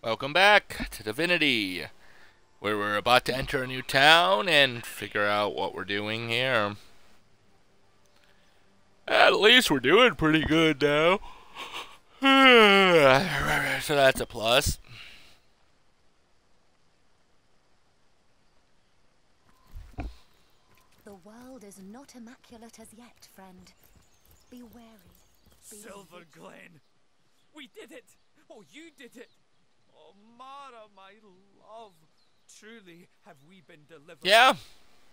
Welcome back to Divinity, where we're about to enter a new town and figure out what we're doing here. At least we're doing pretty good now. So that's a plus. The world is not immaculate as yet, friend. Be wary. Silver Glen! We did it! Oh, you did it! Oh, Mara, my love! Truly have we been delivered. Yeah,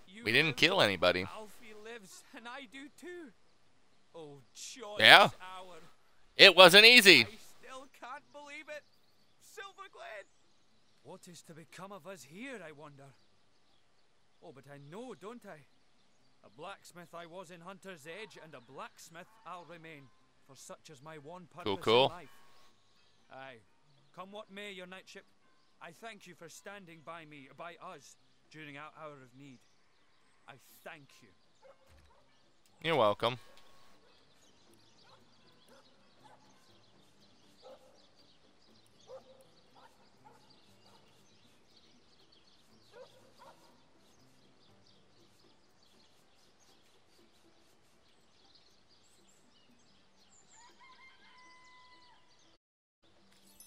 You we didn't kill anybody. Alfie lives, and I do too. Oh, joyous hour. It wasn't easy. I still can't believe it. Silver Glen! What is to become of us here, I wonder? Oh, but I know, don't I? A blacksmith I was in Hunter's Edge, and a blacksmith I'll remain, for such is my one purpose Cool. in life. Aye, come what may, your knightship, I thank you for standing by me, by us, during our hour of need. I thank you. You're welcome.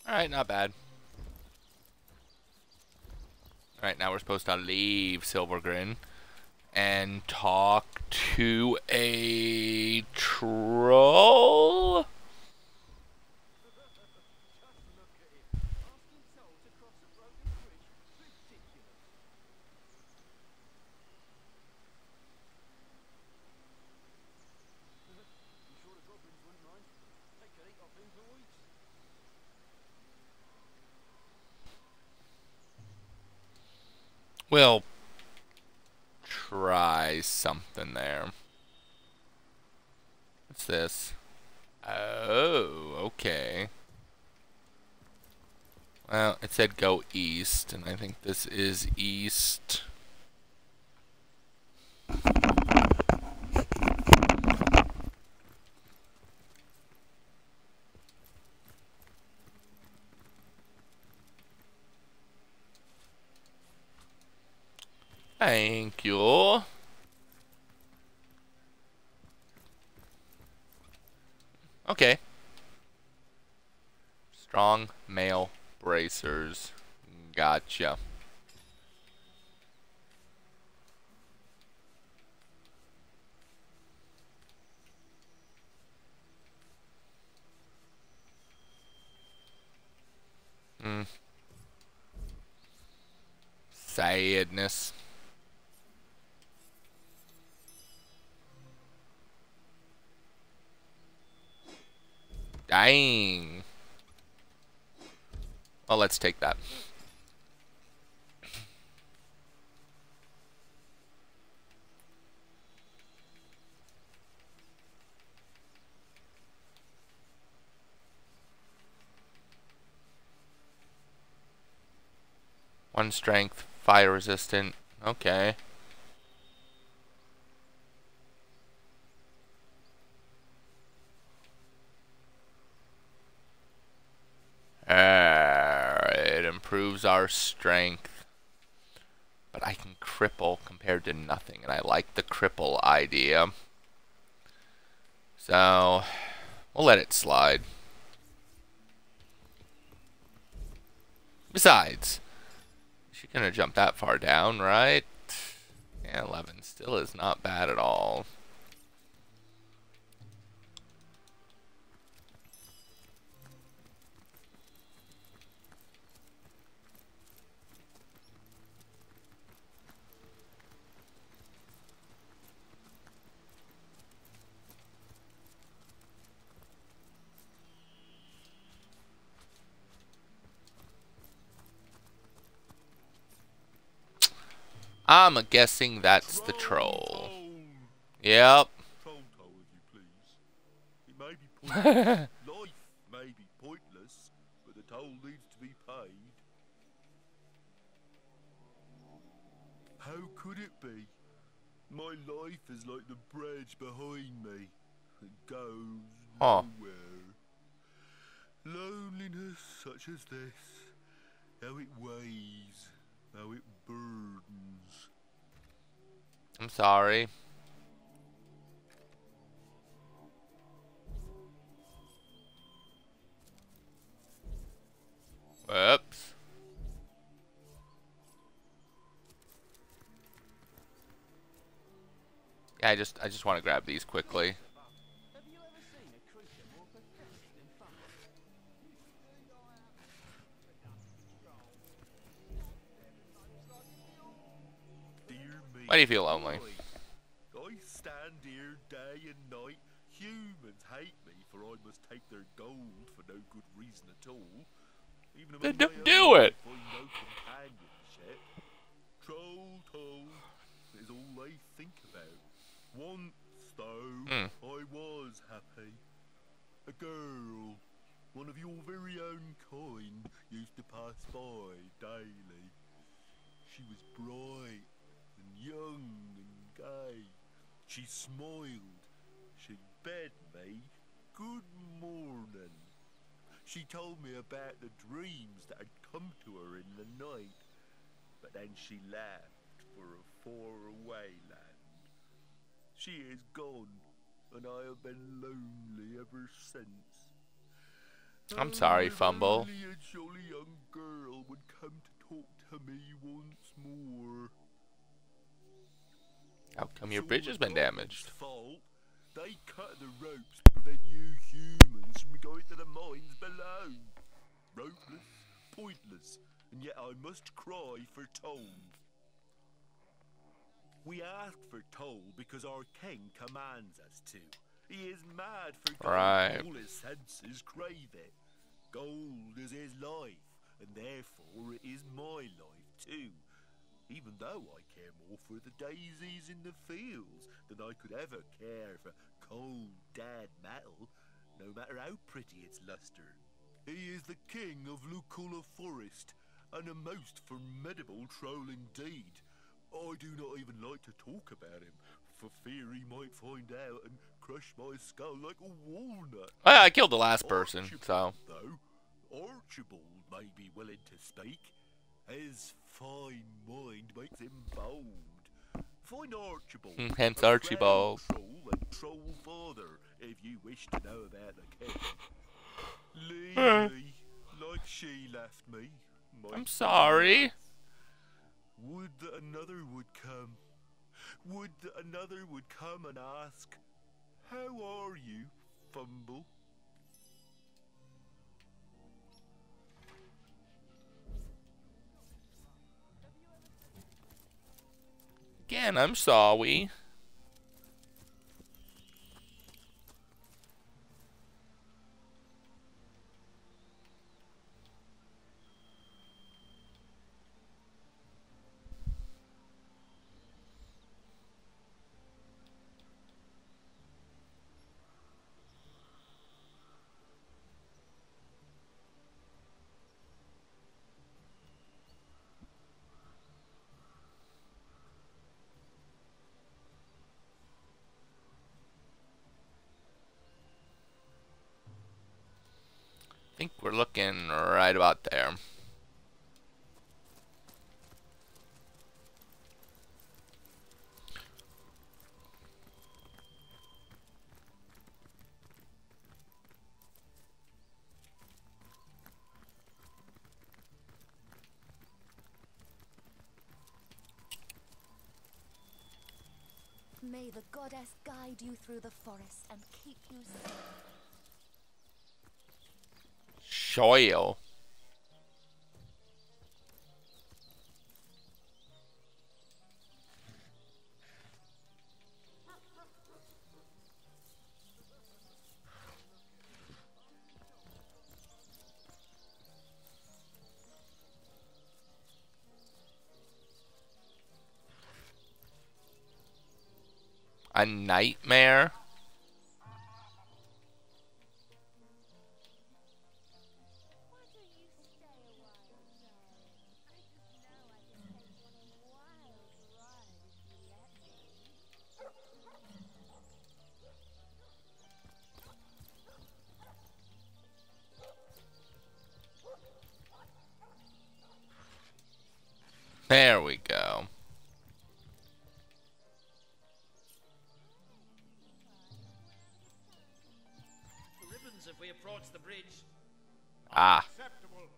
Alright, not bad. Alright, now we're supposed to leave Silvergrin and talk to a troll? We'll try something there. What's this? Oh, okay. Well, it said go east, and I think this is east. Thank you. Okay. Strong male bracers. Gotcha. Sadness. Dang. Well, let's take that. One strength, fire resistant. Okay. It improves our strength. But I can cripple compared to nothing, and I like the cripple idea. So, we'll let it slide. Besides, she's gonna jump that far down, right? Yeah, 11 still is not bad at all. I'm guessing that's the troll. Yep. Troll toll, if you please. It may be pointless. Life may be pointless, but the toll needs to be paid. How could it be? My life is like the bridge behind me. It goes nowhere. Loneliness such as this how it weighs, how it burdens. I'm sorry. Whoops. Yeah, I just want to grab these quickly. Why do you feel lonely? I stand here day and night. Humans hate me, for I must take their gold for no good reason at all. Even Then among don't my do own, it. I find no companionship. Troll toll is all they think about. Once, though, I was happy. A girl, one of your very own kind, used to pass by daily. She was bright and young and gay. She smiled. She bade me good morning. She told me about the dreams that had come to her in the night. But then she left for a faraway land. She is gone, and I have been lonely ever since. I'm sorry, If Fumble. only a jolly young girl would come to talk to me once more. How come your bridge has been damaged? Fault. They cut the ropes to prevent you humans from going to the mines below. Ropeless, pointless, and yet I must cry for toll. We ask for toll because our king commands us to. He is mad for gold. Right. All his senses crave it. Gold is his life, and therefore it is my life too. Even though I care more for the daisies in the fields than I could ever care for cold, dead metal, no matter how pretty its luster. He is the king of Lucula Forest, and a most formidable troll indeed. I do not even like to talk about him, for fear he might find out and crush my skull like a walnut. I killed the last person, so. Though, Archibald may be willing to speak. His fine mind makes him bold. Find Archibald. Hence a Archibald. proud troll and troll father, if you wish to know about the king. Leave me like she left me. my I'm sorry. Would that another would come. Would that another would come and ask, "How are you, Fumble?" Again, I'm sorry. I think we're looking right about there. May the goddess guide you through the forest and keep you safe. Shoyle. A nightmare? There we go. Ribbons if we approach the bridge. Ah. Acceptable.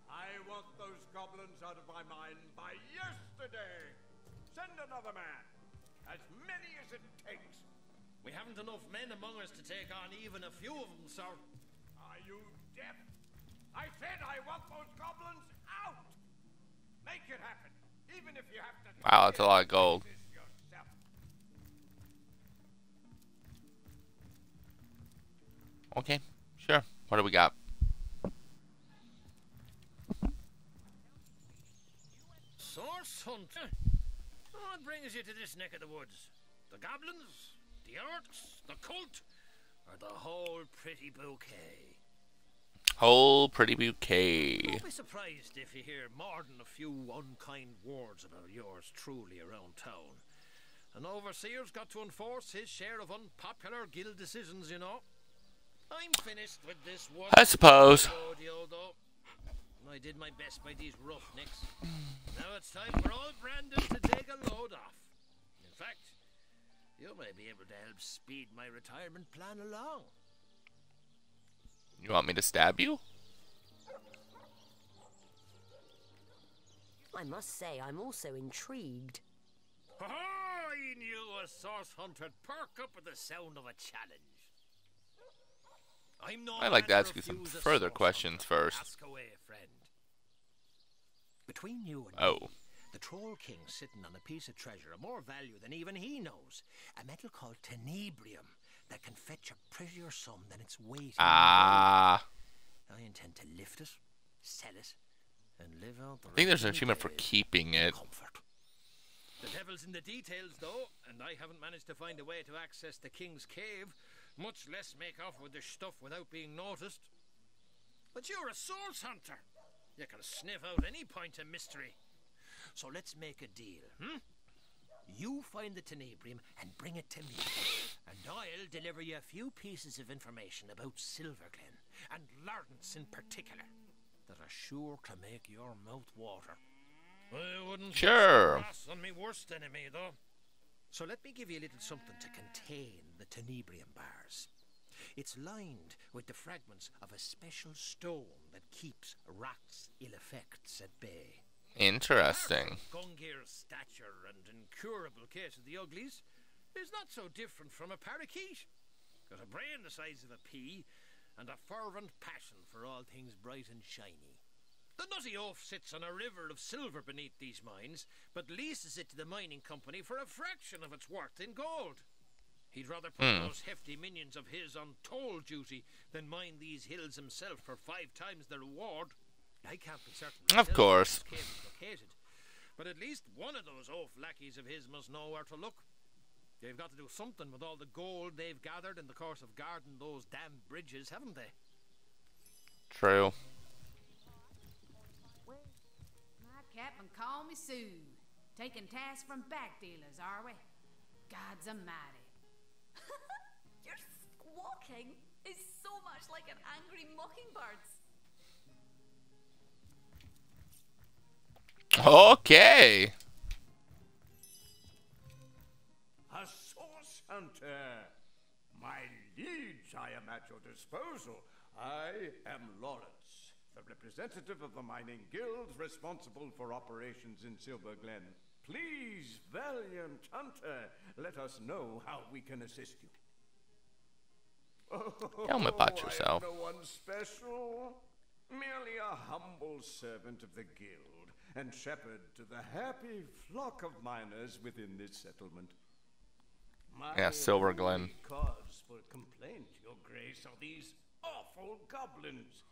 I want those goblins out of my mind by yesterday. Send another man. As many as it takes. We haven't enough men among us to take on even a few of them, sir. Are you deaf? I said I want those goblins out. Make it happen. Even if you have to. Wow, that's a lot of gold. Yourself. Okay, sure. What do we got? Source hunter? What brings you to this neck of the woods? The goblins? The orcs? The cult? Or the whole pretty bouquet? Whole pretty bouquet. Don't be surprised if you hear more than a few unkind words about yours truly around town. An overseer's got to enforce his share of unpopular guild decisions, you know. I'm finished with this one. I suppose. Rodeo, though. I did my best by these roughnecks. Now it's time for old Brandon to take a load off. In fact, you may be able to help speed my retirement plan along. You want me to stab you? I must say, I'm also intrigued. Oh, I knew a source hunter'd perk up at the sound of a challenge. I'm no I'd like to man ask you some refuse a further source questions hunter. first. Ask away, friend. Between you and Oh. me, the Troll King's sitting on a piece of treasure of more value than even he knows. A metal called tenebrium that can fetch a prettier sum than its weight in Ah. gold. I intend to lift it, sell it, and live out the I think there's an rest of achievement my for days keeping in it. comfort. The devil's in the details, though, and I haven't managed to find a way to access the King's Cave, much less make off with the stuff without being noticed. But you're a source hunter. You can sniff out any point of mystery. So let's make a deal, hmm? You find the tenebrium and bring it to me, and I'll deliver you a few pieces of information about Silverglen, and Lawrence in particular, that are sure to make your mouth water. I wouldn't Sure. pass on me worst enemy, though. So let me give you a little something to contain the tenebrium bars. It's lined with the fragments of a special stone that keeps rats' ill effects at bay. Interesting. Gungir's stature and incurable case of the uglies is not so different from a parakeet. Got a brain the size of a pea and a fervent passion for all things bright and shiny. The nutty oaf sits on a river of silver beneath these mines, but leases it to the mining company for a fraction of its worth in gold. He'd rather put those hefty minions of his on toll duty than mine these hills himself for 5 times the reward. I can't be certain Of myself course. where this cave is located, but at least one of those oaf lackeys of his must know where to look. They've got to do something with all the gold they've gathered in the course of guarding those damn bridges, haven't they? True. My captain call me Sue. Taking tasks from back dealers, are we? God's almighty. Your squawking is so much like an angry mockingbird's. Okay. A source hunter. My liege, I am at your disposal. I am Lawrence, the representative of the mining guild responsible for operations in Silverglen. Please, valiant hunter, let us know how we can assist you. Tell me about yourself. I am no one special, merely a humble servant of the guild and shepherd to the happy flock of miners within this settlement. My Yeah, Silverglen. only cause for complaint, Your Grace, are these awful goblins.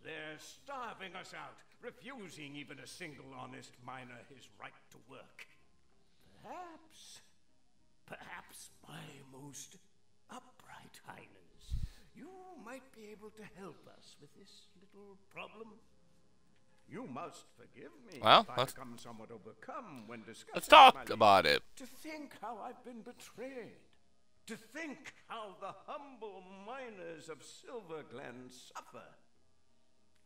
They're starving us out, refusing even a single honest miner his right to work. Perhaps, my most upright highness, you might be able to help us with this little problem. You must forgive me Well, if I let's- become somewhat overcome when discussing Let's my talk liege. about it. To think how I've been betrayed. To think how the humble miners of Silverglen suffer.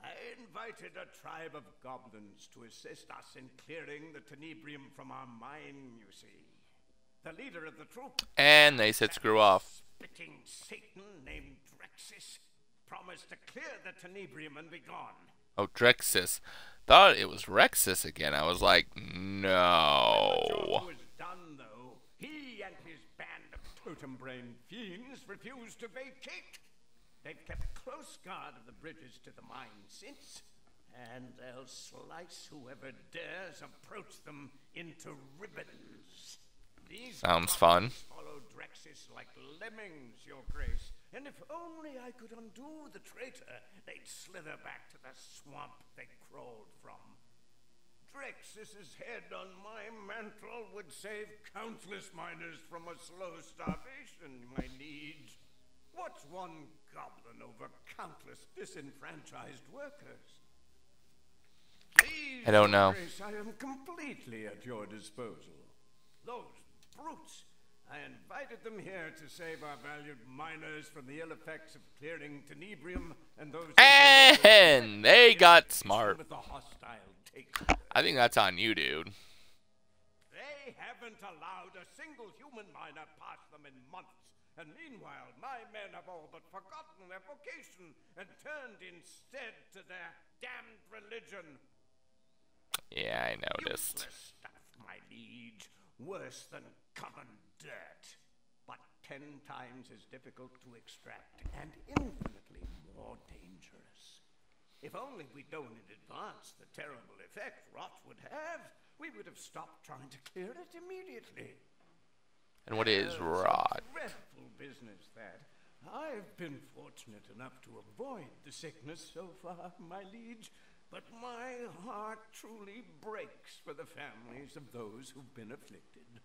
I invited a tribe of goblins to assist us in clearing the tenebrium from our mine, you see. The leader of the troop, And they said screw off. spitting Satan named Drexis, promised to clear the tenebrium and be gone. Oh, Drexis. Thought it was Rexus again. I was like, When the no. job was done, though, he and his band of totem-brain fiends refused to vacate. They've kept close guard of the bridges to the mine since, and they'll slice whoever dares approach them into ribbons. These Sounds fun. follow Drexis like lemmings, Your Grace, and if only I could undo the traitor, they'd slither back to the swamp they crawled from. Drexis's head on my mantle would save countless miners from a slow starvation, my liege. What's one goblin over countless disenfranchised workers? Please, I don't know. Your Grace, I am completely at your disposal. Those brutes. I invited them here to save our valued miners from the ill effects of clearing tenebrium and those... And they got smart. With a hostile takeover. I think that's on you, dude. They haven't allowed a single human miner past them in months. And meanwhile, my men have all but forgotten their vocation and turned instead to their damned religion. Yeah, I noticed. Useless stuff, my liege. Worse than common dirt. But 10 times as difficult to extract and infinitely more dangerous. If only we'd known in advance the terrible effect rot would have, we would have stopped trying to clear it immediately. And what is rot? Dreadful business, that. I've been fortunate enough to avoid the sickness so far, my liege, but my heart truly breaks for the families of those who've been afflicted.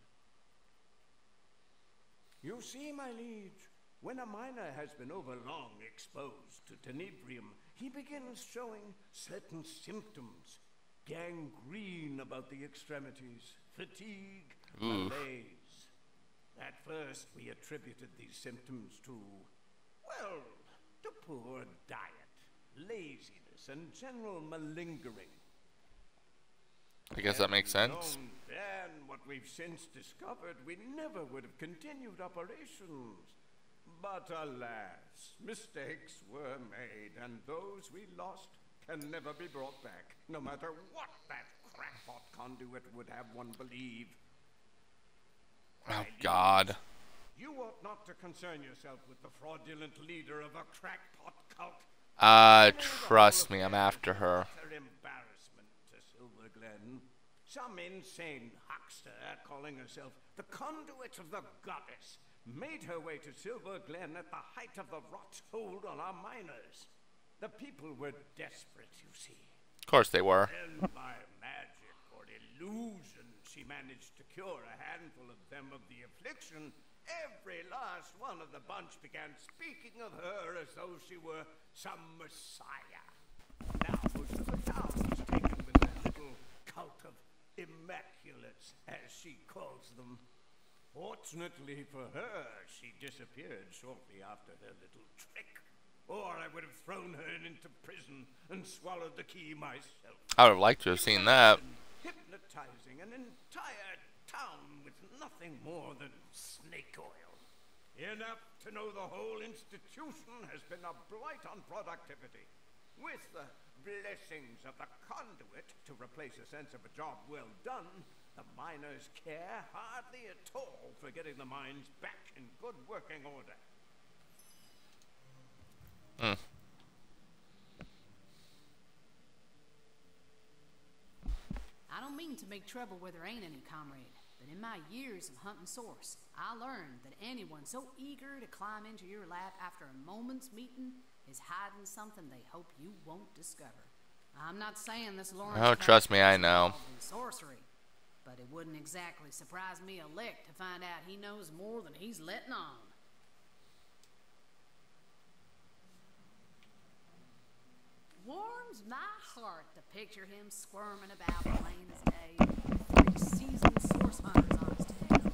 You see, my liege, when a miner has been overlong exposed to tenebrium, he begins showing certain symptoms. Gangrene about the extremities, fatigue, malaise. At first, we attributed these symptoms to, well, to poor diet, laziness, and general malingering. I guess that makes sense. Known then what we've since discovered, we never would have continued operations. But alas, mistakes were made, and those we lost can never be brought back, no matter what that crackpot conduit would have one believe. Oh, God. You ought not to concern yourself with the fraudulent leader of a crackpot cult. Trust me, I'm after her. Utter embarrassment to Silverglen. Some insane huckster calling herself the conduit of the goddess made her way to Silverglen at the height of the rot's hold on our miners. The people were desperate, you see. Of course they were. And by magic or illusion, she managed to cure a handful of them of the affliction. Every last one of the bunch began speaking of her as though she were some messiah. Now most of the town is taken with a little cult of immaculates, as she calls them. Fortunately for her, she disappeared shortly after her little trick. Or I would have thrown her into prison and swallowed the key myself. I would have liked to have seen that. Hypnotizing an entire town with nothing more than snake oil. Enough to know the whole institution has been a blight on productivity. With the blessings of the conduit to replace a sense of a job well done, the miners care hardly at all for getting the mines back in good working order. I don't mean to make trouble where there ain't any, comrade, but in my years of hunting source, I learned that anyone so eager to climb into your lap after a moment's meeting is hiding something they hope you won't discover. I'm not saying this Lawrence... Oh, trust me, I know. ...in sorcery, but it wouldn't exactly surprise me a lick to find out he knows more than he's letting on. Warms my heart to picture him squirming about plain as day, with 3 seasoned source hunters on his tail.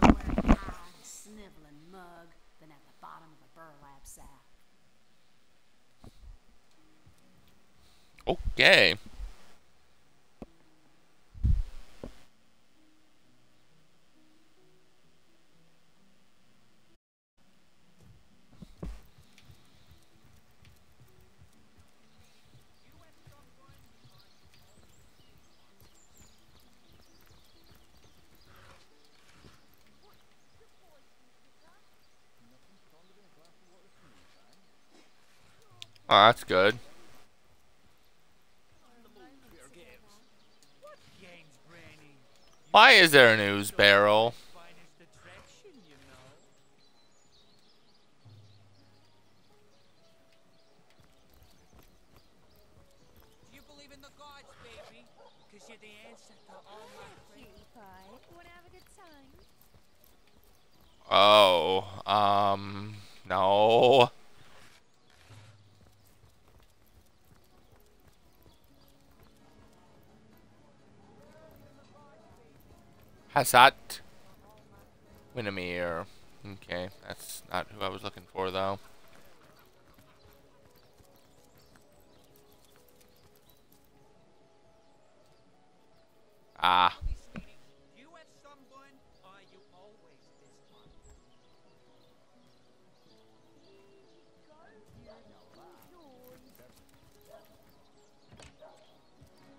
Nowhere to hide, sniveling mug than at the bottom of a burlap sack. Okay. Oh, that's good. Why is there a news barrel? Do you believe in the gods, baby? Because you're the answer to all my Cutie pie. Wanna have a good time? Oh, no. Hasat Winnemere. Okay, that's not who I was looking for, though. Ah. You have someone, or you always this one?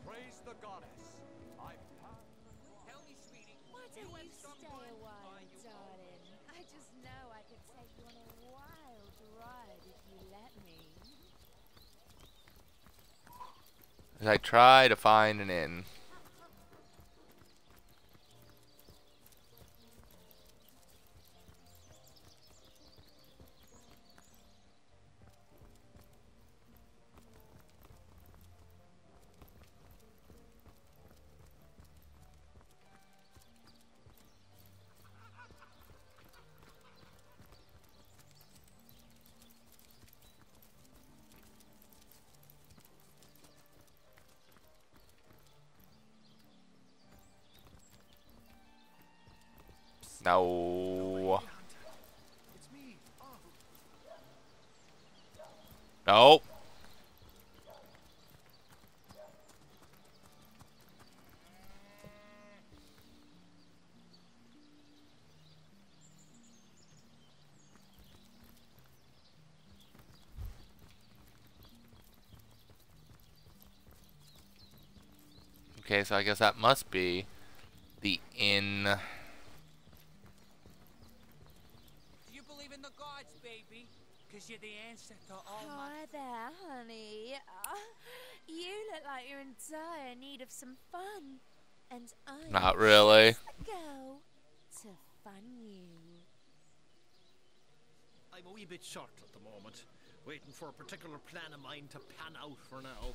Praise the goddess. I've passed. Tell me, sweetie. Why don't you stay a while, darling? I just know I could take you on a wild ride if you let me. As I try to find an inn. No. Nope. Okay, so I guess that must be the inn. Do you believe in the gods, baby? Because you're the answer to all my... Hi there, honey. You look like you're in dire need of some fun. And I'm Not really. just the girl to fun you. I'm a wee bit short at the moment, waiting for a particular plan of mine to pan out for now.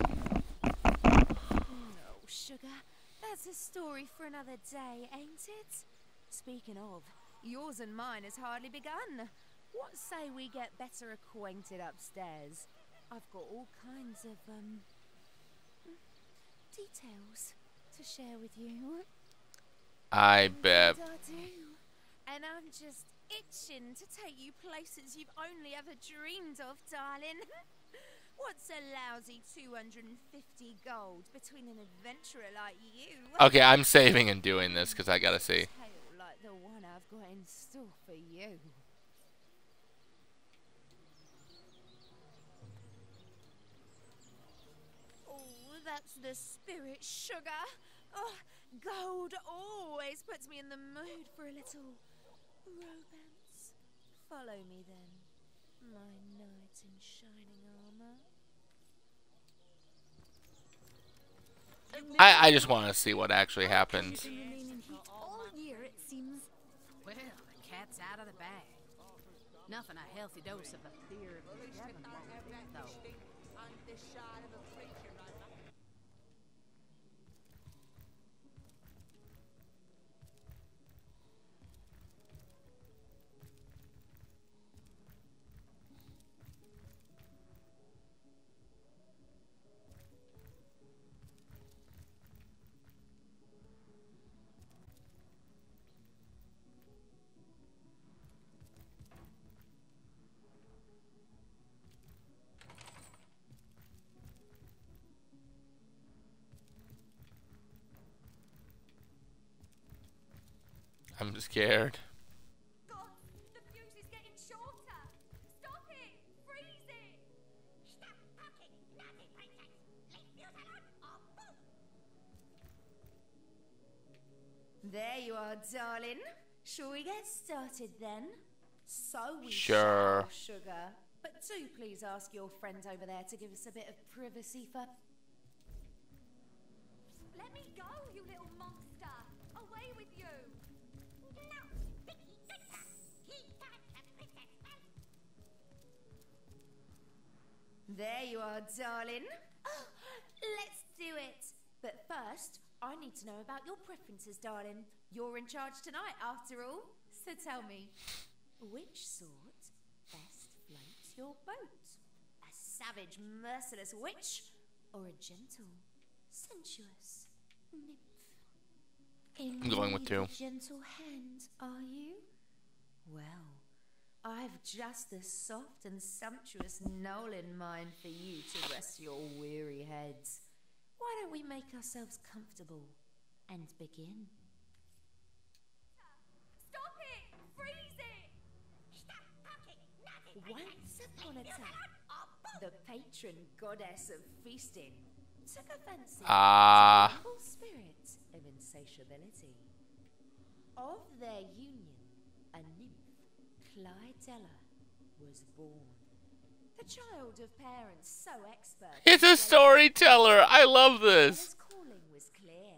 No, sugar. That's a story for another day, ain't it? Speaking of, yours and mine has hardly begun. What say we get better acquainted upstairs? I've got all kinds of, details to share with you. I bet. Indeed I do. And I'm just itching to take you places you've only ever dreamed of, darling. What's a lousy 250 gold between an adventurer like you? Okay, I'm saving and doing this because I gotta see. Tale like the one I've got in store for you. Oh, that's the spirit, sugar. Oh, gold always puts me in the mood for a little romance. Follow me then, my knight in shining armor. I just want to see what actually happens. All year, it seems. Well, the cat's out of the bag. Nothing a healthy dose of the fear of the devil won't do, though. I'm scared. God, the fuse is getting shorter. Stop it! Freeze it! Stop talking, naughty princess. Leave fuse alone or boom. There you are, darling. Shall we get started then? So we Sure. shall, sugar. But do please ask your friend over there to give us a bit of privacy for... Let me go, you little monster. Away with you. No, Vicky, Victor. He got the princess out. There you are, darling. Oh, let's do it. But first, I need to know about your preferences, darling. You're in charge tonight, after all. So tell me, which sort best floats your boat? A savage, merciless witch, or a gentle, sensuous nymph? I'm going with two. Gentle hand, are you? Well, I've just the soft and sumptuous knoll in mind for you to rest your weary heads. Why don't we make ourselves comfortable and begin? Stop it! Freeze it! Stop talking, naughty princess. Once upon a Leave fuse time, alone or boom. the patron goddess of feasting took a fancy to Ah. the humble spirit of insatiability. Of their union, a nymph, Clydella, was born. The child of parents so expert. It's a storyteller. I love this. His calling was clear.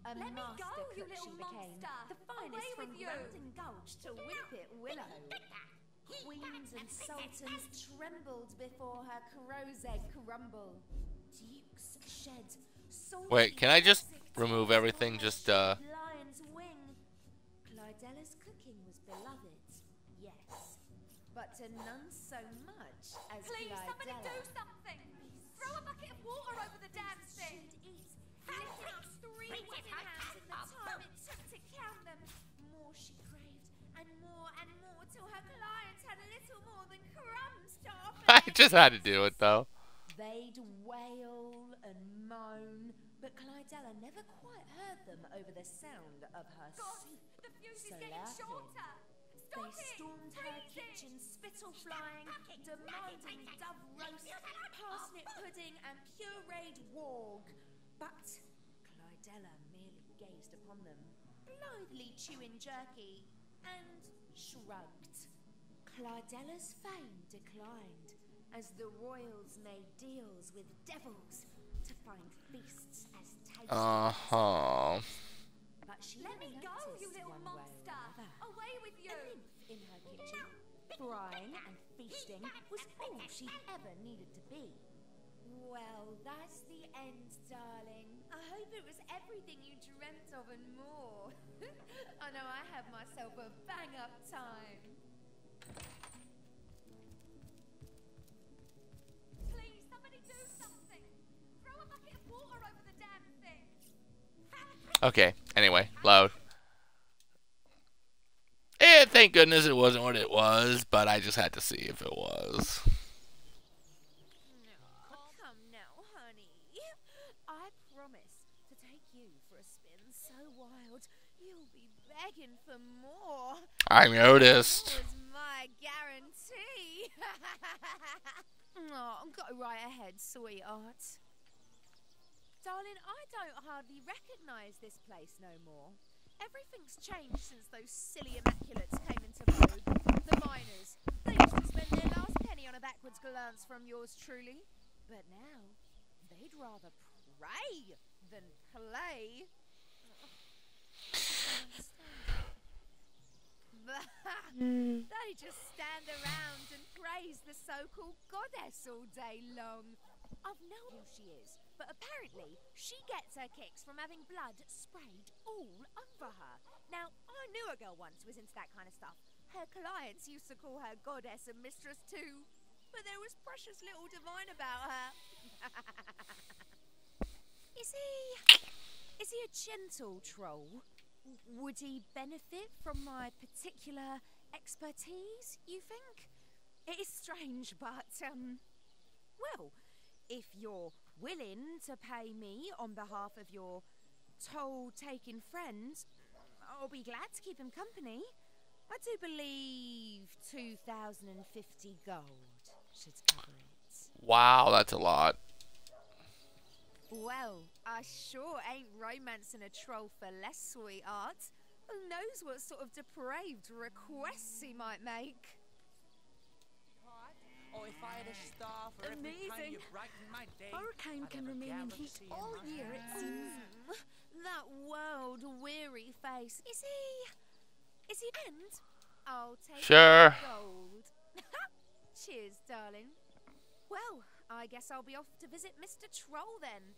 A Let me master go, you cook little she became, monster. the finest Away from with you. Grandin Gulch to Whippet Willow. Queens and sultans trembled before her crow's egg crumble. Dukes shed salty Wait, can I just toxic remove tears everything? on Just, her lion's wing. Clydella's cooking was beloved, yes, but to none so much as Please, somebody do Clydella. something. Throw a bucket of water over the damn thing. She'd eat, licking up 3 wedding hands in the time it took to count them. More she craved, and more, till her clients had a little more than crumbs to offer. I just had to do it though. They'd wail and moan, but Clydella never quite heard them over the sound of her God, soup. the fuse is So getting laughing, shorter. they Stop it! stormed her Freeze it! kitchen, spittle flying, demanding dove roast, parsnip pudding, and pureed warg. But Clydella merely gazed upon them, blithely chewing jerky, and shrugged. Clydella's fame declined as the royals made deals with devils to find feasts as tasty. But she Let me never go, you noticed little one way or monster. another. Away with you. A nymph in her kitchen, frying and feasting was all she ever needed to be. Well, that's the end, darling. I hope it was everything you dreamt of and more. I know I had myself a bang-up time. Please, somebody do something. Throw a bucket of water over the damn thing. Okay. Anyway, loud. And thank goodness it wasn't what it was, but I just had to see if it was. Oh, come now, honey. I promise to take you for a spin so wild you'll be begging for more. I noticed. That was my guarantee. Oh, go right ahead, sweetheart. Darling, I don't hardly recognise this place no more. Everything's changed since those silly immaculates came into vogue. The miners, they used to spend their last penny on a backwards glance from yours truly. But now, they'd rather pray than play. They just stand around and praise the so-called goddess all day long. I've known who she is, but apparently she gets her kicks from having blood sprayed all over her. Now, I knew a girl once who was into that kind of stuff. Her clients used to call her goddess and mistress too, but there was precious little divine about her. Is he a gentle troll? Would he benefit from my particular expertise, you think? It is strange, but, well, if you're willing to pay me on behalf of your toll-taking friends, I'll be glad to keep him company. I do believe 2,050 gold should cover it. Wow, that's a lot. Well, I sure ain't romancing a troll for less, sweetheart. Who knows what sort of depraved requests he might make? Oh, if I had a star for every time Amazing. you brighten my day. Hurricane I'd can have a remain in galaxy heat in all my year, it hand. seems. That world-weary face. Is he and I'll take Sure. gold. Cheers, darling. Well, I guess I'll be off to visit Mr. Troll then.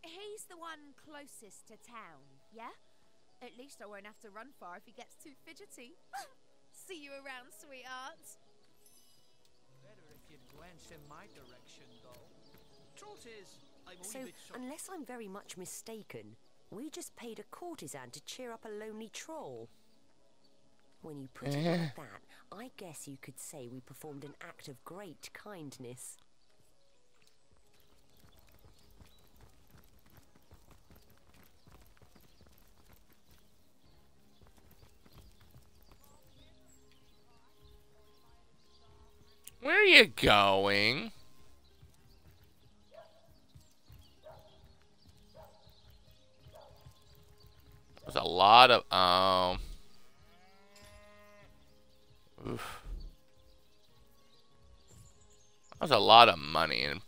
He's the one closest to town, yeah? At least I won't have to run far if he gets too fidgety. See you around, sweetheart. Better if you'd glance in my direction, though. Truth is, I'm only So, a bit shocked. unless I'm very much mistaken, we just paid a courtesan to cheer up a lonely troll. When you put it like that, I guess you could say we performed an act of great kindness. Where are you going? There's a lot of oof. There's a lot of money in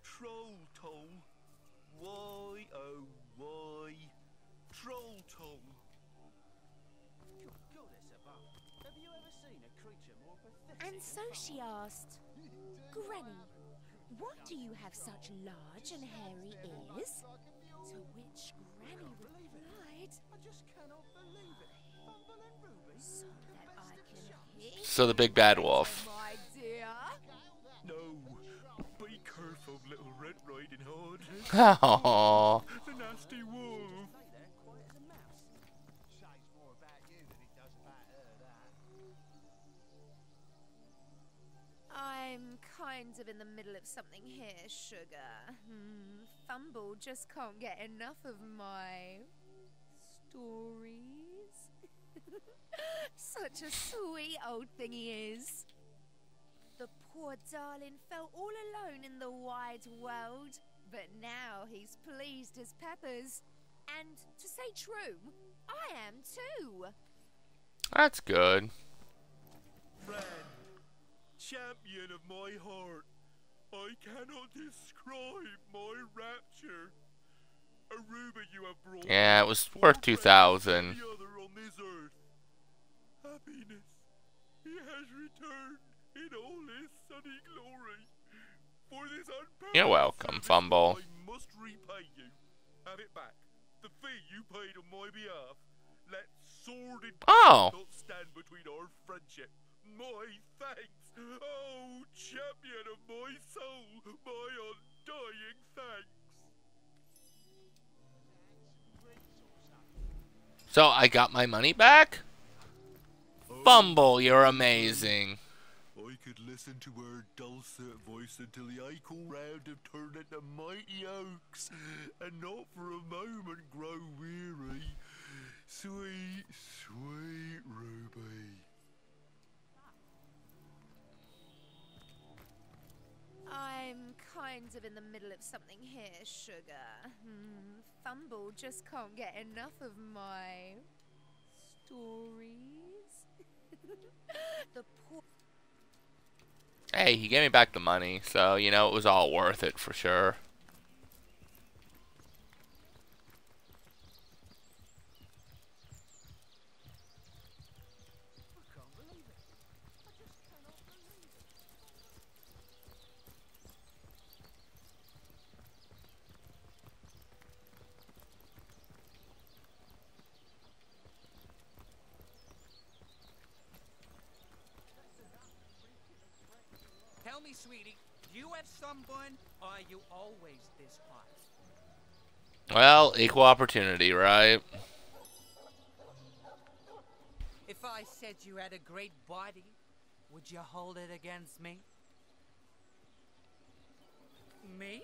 Troll toll. Why, oh, why? Troll toll. Goodness above. Have you ever seen a creature more pathetic? And so she asked, Granny, what do you have such large and hairy ears? To which Granny replied, I just cannot believe it. Bumble and Ruby. so that I can hear So the big bad wolf. my dear. No. Be careful, little Red Riding Hood. Oh. The nasty wolf. Quiet as a mouse. Says more about you than it does about her, that. I'm kind of in the middle of something here, sugar. Fumble just can't get enough of my stories. Such a sweet old thing he is. The poor darling felt all alone in the wide world, but now he's pleased as peppers. And to say true, I am too. That's good. Friend, champion of my heart, I cannot describe my rapture. Aruba you have brought. Yeah, it was worth 2,000. Any other on this earth. Happiness, he has returned in all his sunny glory. For this unparalleled You're welcome, service, Fumble. I must repay you. Have it back. The fee you paid on my behalf. Let sordid Oh. not stand between our friendship. My thanks. Oh, champion of my soul, my undying thanks. So I got my money back? Fumble, you're amazing. I could listen to her dulcet voice until the acorn round have turned into mighty oaks, and not for a moment grow weary. Sweet, sweet Ruby. I'm kind of in the middle of something here, sugar. Fumble just can't get enough of my stories. The poor. Hey, he gave me back the money, so, you know, it was all worth it for sure. I can't believe it. I just cannot believe it. Tell me, sweetie, do you have sunburn, or are you always this hot? Well, equal opportunity, right? If I said you had a great body, would you hold it against me? Me?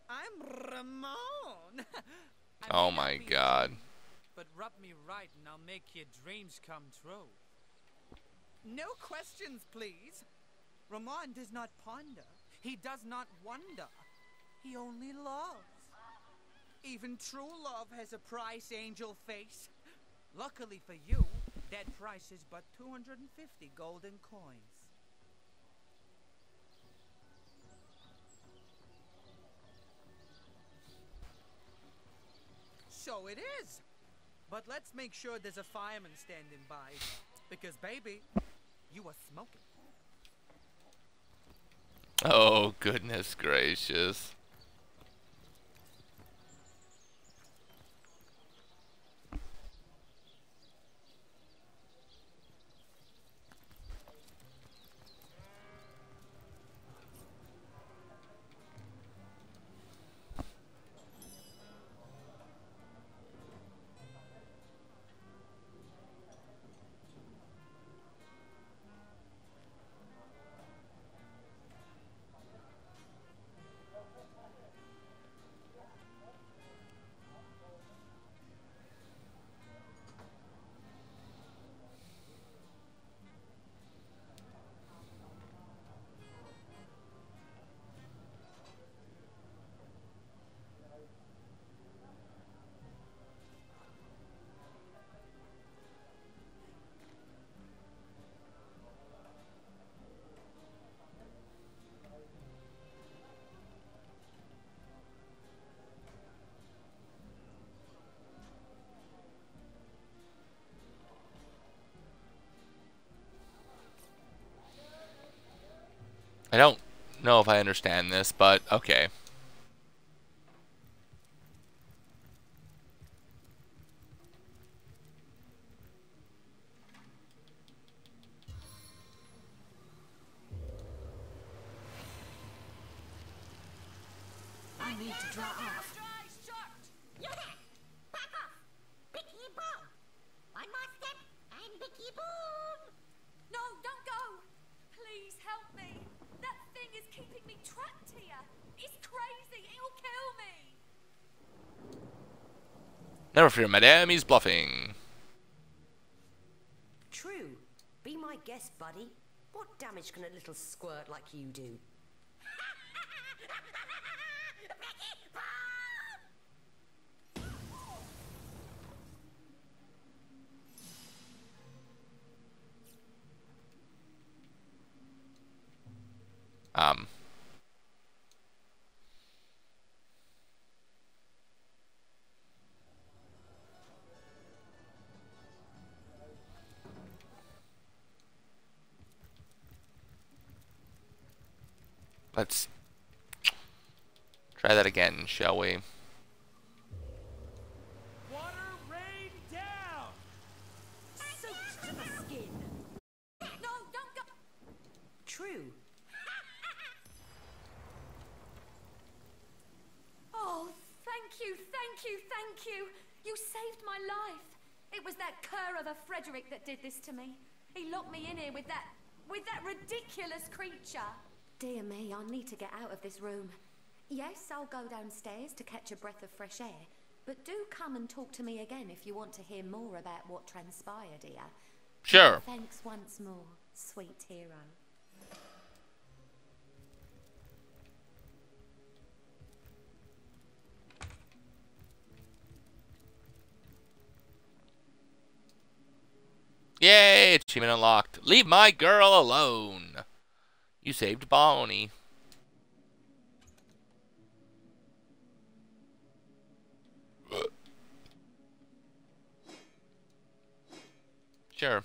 I'm Ramon. Oh my God. But rub me right and I'll make your dreams come true. No questions, please. Ramon does not ponder. He does not wonder. He only loves. Even true love has a price, angel face. Luckily for you, that price is but 250 golden coins. So it is. But let's make sure there's a fireman standing by. Because, baby, you are smoking. Oh, goodness gracious. I don't know if I understand this, but okay. I need to dry off. Yeah! Back off! Bicky Boom! One more step, and Bicky Boom! No, don't go! Please help me! That thing is keeping me trapped here! It's crazy! It'll kill me! Never fear, madame, he's bluffing. True. Be my guest, buddy. What damage can a little squirt like you do? Let's try that again, shall we? Water rain down! Soaked to the skin. No, don't go! True. Oh, thank you, thank you, thank you! You saved my life! It was that cur of a Frederick that did this to me. He locked me in here with that ridiculous creature. Dear me, I need to get out of this room. Yes, I'll go downstairs to catch a breath of fresh air, but do come and talk to me again if you want to hear more about what transpired here. Sure. Thanks once more, sweet hero. Yay, achievement unlocked. Leave my girl alone. You saved Bonnie. Sure.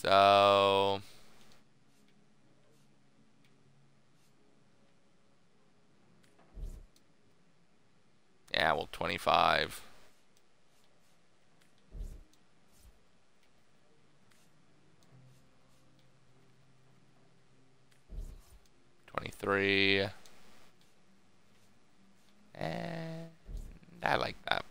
So yeah, well, 25. $23. And I like that.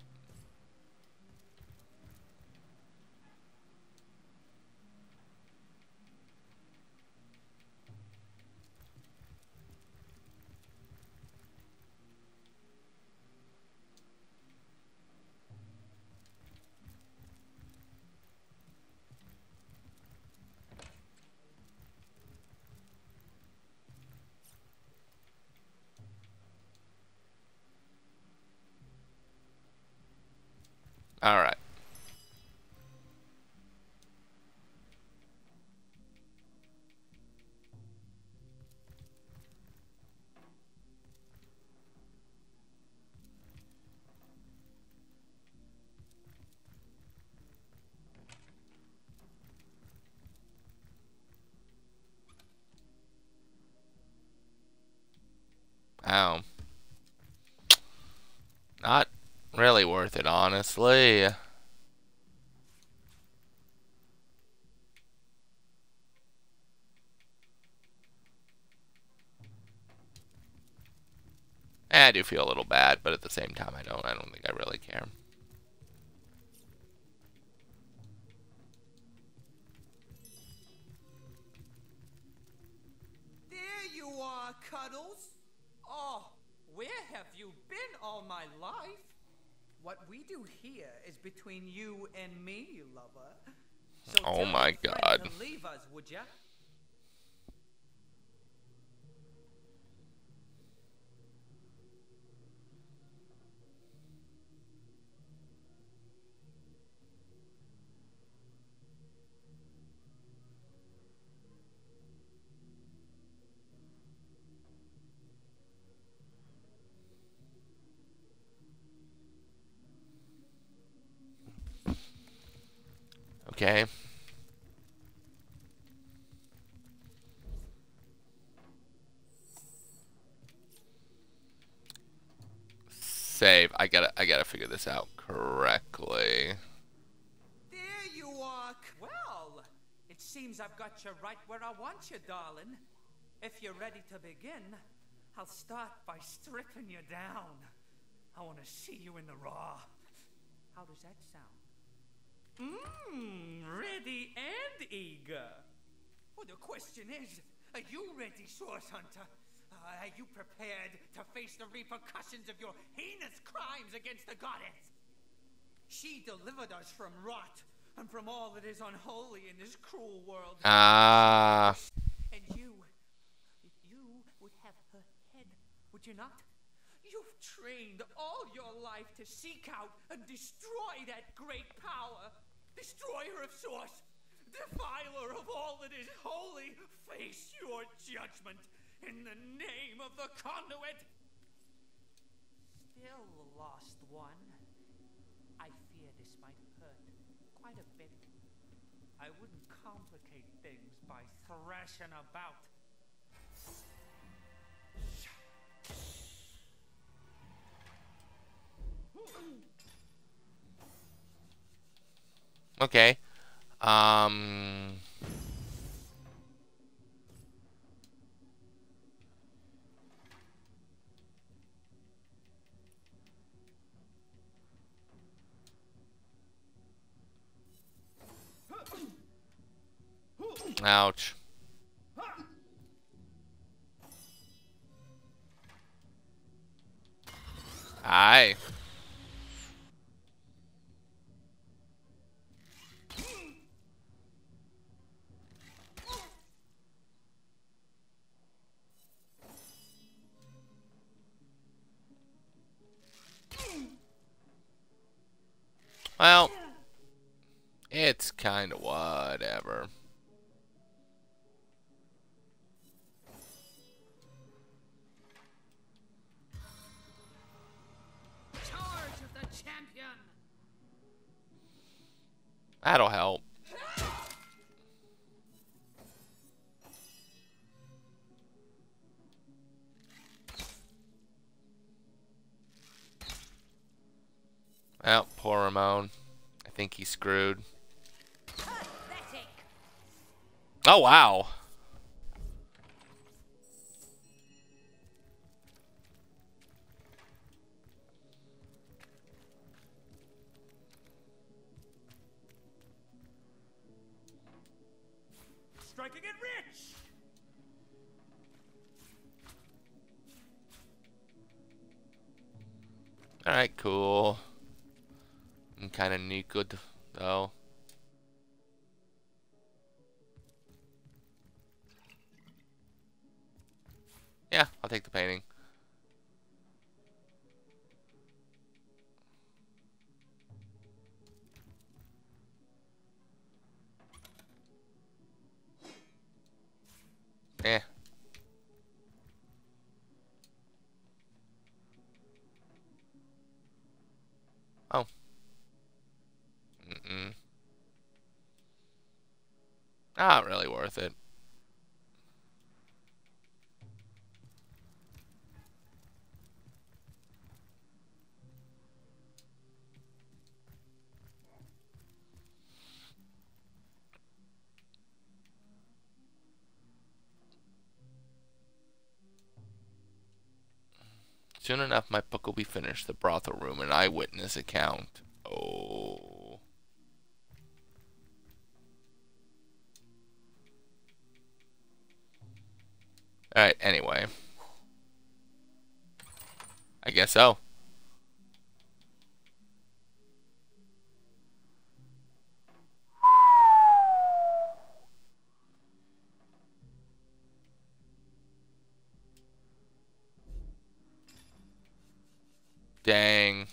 All right. Oh. Not really worth it, honestly. I do feel a little bad, but at the same time, I don't think I really care. There you are, Cuddles. Oh, where have you been all my life? What we do here is between you and me, lover. So Oh tell my your friend God. to leave us, would ya? Okay. Save. I gotta figure this out correctly. There you are. Well, it seems I've got you right where I want you, darling. If you're ready to begin, I'll start by stripping you down. I want to see you in the raw. How does that sound? Ready and eager. Well, the question is, are you ready, Source Hunter? Are you prepared to face the repercussions of your heinous crimes against the goddess? She delivered us from rot and from all that is unholy in this cruel world. And you would have her head, would you not? You've trained all your life to seek out and destroy that great power. Destroyer of source, defiler of all that is holy, face your judgment in the name of the conduit. Still the lost one. I fear this might hurt quite a bit. I wouldn't complicate things by thrashing about. Okay. Ouch. Aye. Well, it's kind of whatever. Charge of the champion. That'll help. Oh, poor Ramon. I think he's screwed. Oh, wow. Striking it rich! Alright, cool. I'm kind of neat good, though. Yeah, I'll take the painting. Eh. Oh. Not really worth it. Soon enough, my book will be finished. The brothel room, an eyewitness account. Oh. Alright, anyway. I guess so. Dang.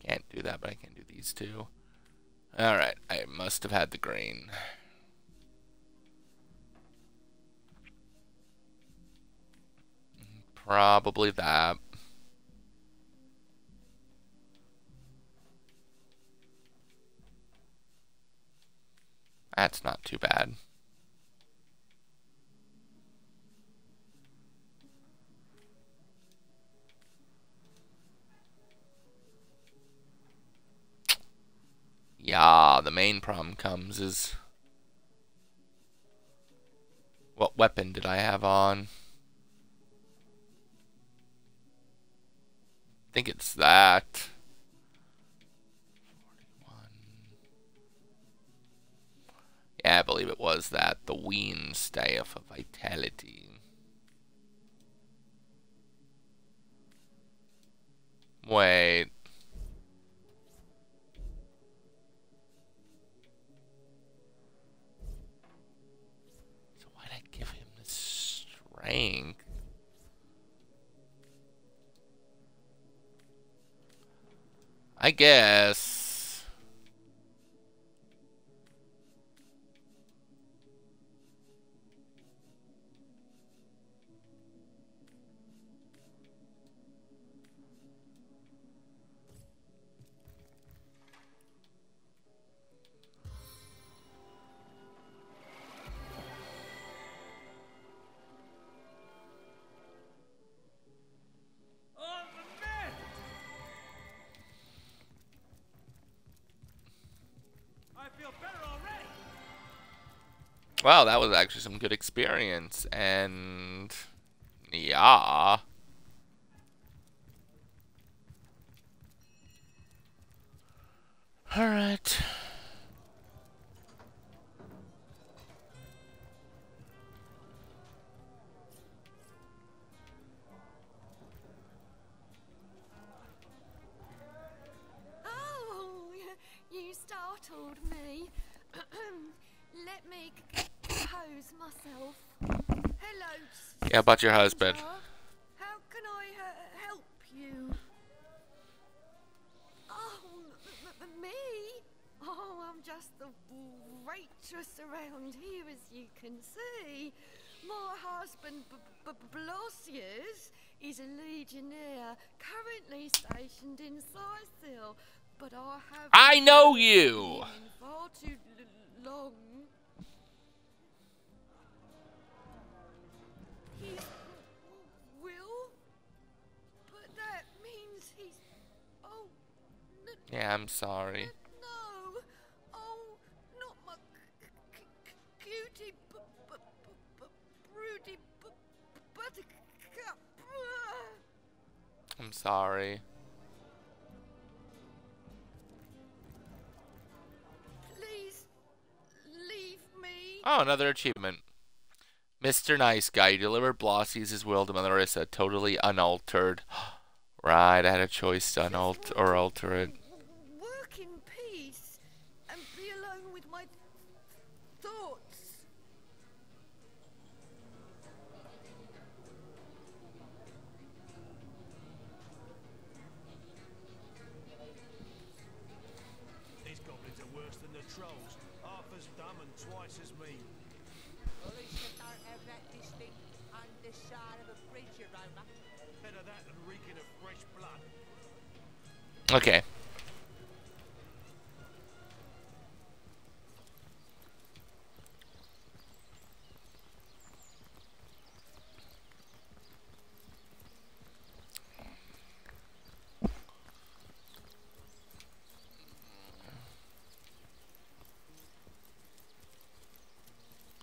Can't do that, but I can do these two. Alright, I must have had the green. Probably that. That's not too bad. Yeah, the main problem comes is... what weapon did I have on? I think it's that. 41. Yeah, I believe it was that. The Ween Staff of Vitality. Wait. So why'd I give him the strength? I guess. Wow, that was actually some good experience, and yeah. All right. Oh, you startled me. Let me compose myself. Hello. Yeah, about your husband. How can I help you? Oh, me? Oh, I'm just the waitress around here, as you can see. My husband, Blossius, is a legionnaire currently stationed in Sicil, but I have... I know you! ...far too long Yeah, I'm sorry. No! Oh, not my cutie, broody buttercup. I'm sorry. Please leave me. Oh, another achievement. Mr. Nice Guy, you delivered Blossies' will to Mother Marissa, totally unaltered. Right, I had a choice to alter it. Work in peace and be alone with my thoughts. These goblins are worse than the trolls. Half as dumb and twice as mean. At least you don't have that distinct underside of a bridge aroma. Better that than reeking of fresh blood. Okay.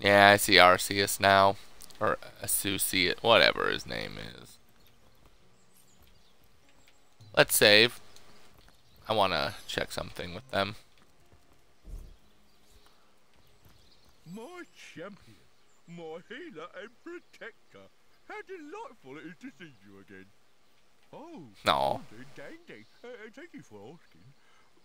Yeah, I see Arceus now. Or Associate, whatever his name is. Let's save. I want to check something with them. My champion, my healer and protector. How delightful it is to see you again. Oh, No. dandy. Thank you for asking.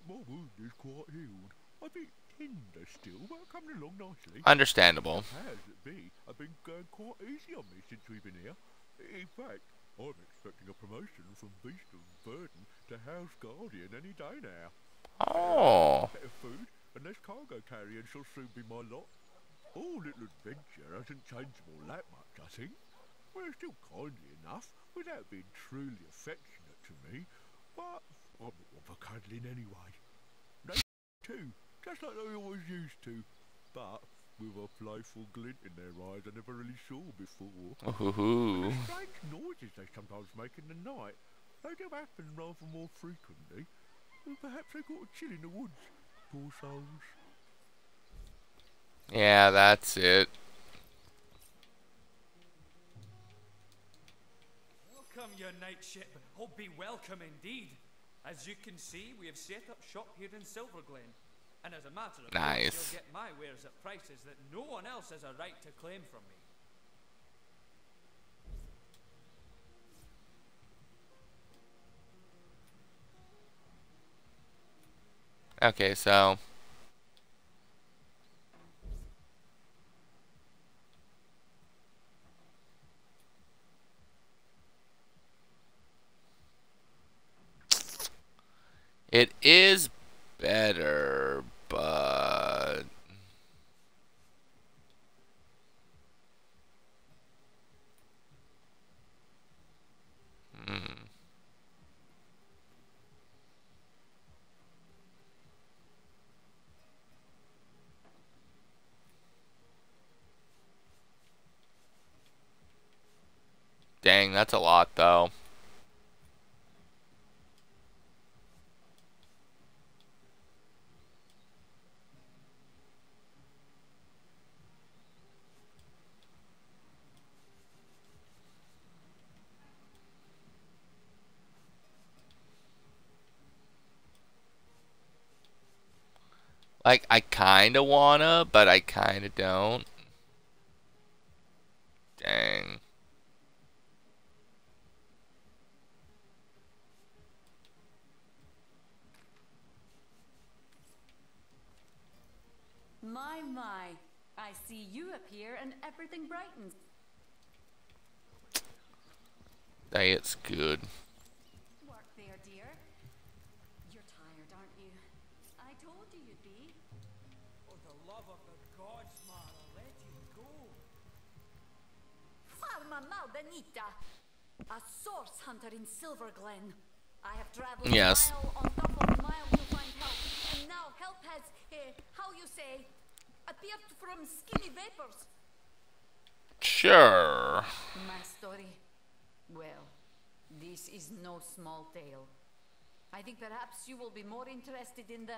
My wound is quite healed. A bit tender still, but coming along nicely. Understandable. Powers that be have been going quite easy on me since we've been here. In fact, I'm expecting a promotion from Beast of Burden to House Guardian any day now. Oh. Better food and less cargo carrying shall soon be my lot. Our little adventure hasn't changed them all that much, I think. We're still kindly enough, without being truly affectionate to me, but I'm not one for cuddling anyway. They too, just like they always used to, but with a playful glint in their eyes I never really saw before. Ooh. The strange noises they sometimes make in the night, they do happen rather more frequently. Perhaps they got a chill in the woods, poor souls. Yeah, that's it. Welcome, your knightship. Oh, be welcome indeed. As you can see, we have set up shop here in Silverglen. And as a matter of Nice. course, you'll get my wares at prices that no one else has a right to claim from me. Okay, so it is better, but dang, that's a lot though. Like, I kinda wanna, but I kinda don't. Dang. My, I see you appear and everything brightens. Hey, it's good. Work there, dear. You're tired, aren't you? I told you you'd be. For the love of the gods, Mara, let him go. Farma Malbenita, a source hunter in Silverglen. I have traveled Yes. mile on top of mile to find help, and now help has, how you say, appeared from skinny vapors. Sure. My story? Well, this is no small tale. I think perhaps you will be more interested in the,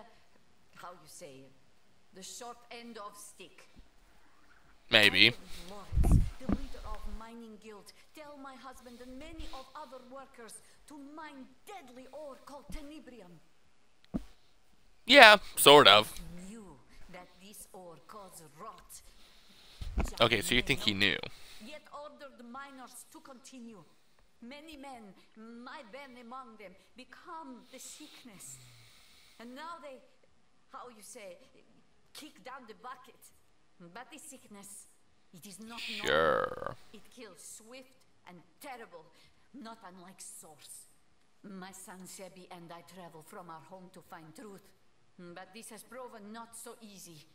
how you say, the short end of stick. Maybe. Lawrence, the leader of mining guild, tell my husband and many of other workers to mine deadly ore called tenebrium. Yeah, sort of. Knew that this ore caused rot. Okay, so you think he knew? Yet ordered the miners to continue. Many men, my Ben among them, become the sickness. And now they, how you say, kick down the bucket. But the sickness, it is not normal. It kills swift and terrible, not unlike source. My son Sebi and I travel from our home to find truth. But this has proven not so easy.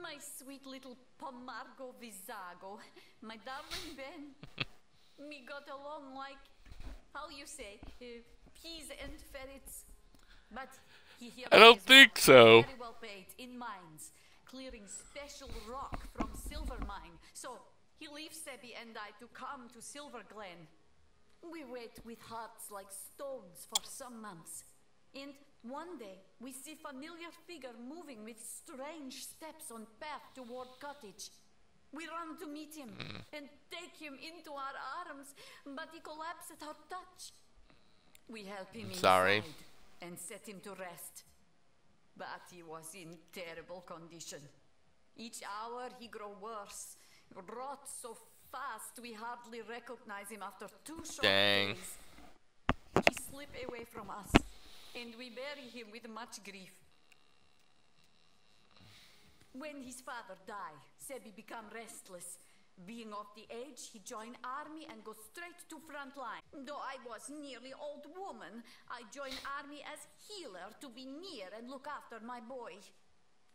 My sweet little Pomargo Vizago, my darling Ben, me got along like, how you say, peas and ferrets. But he here I don't think so. Very well paid in mines, clearing special rock from Silver Mine. So he leaves Sebi and I to come to Silver Glen. We wait with hearts like stones for some months. And one day, we see familiar figure moving with strange steps on path toward cottage. We run to meet him and take him into our arms, but he collapses at our touch. We help him inside and set him to rest. But he was in terrible condition. Each hour he grow worse, rot so fast we hardly recognize him after 2 short days. He slip away from us. And we bury him with much grief. When his father died, Sebi became restless. Being of the age, he joined army and go straight to front line. Though I was nearly old woman, I joined army as healer to be near and look after my boy.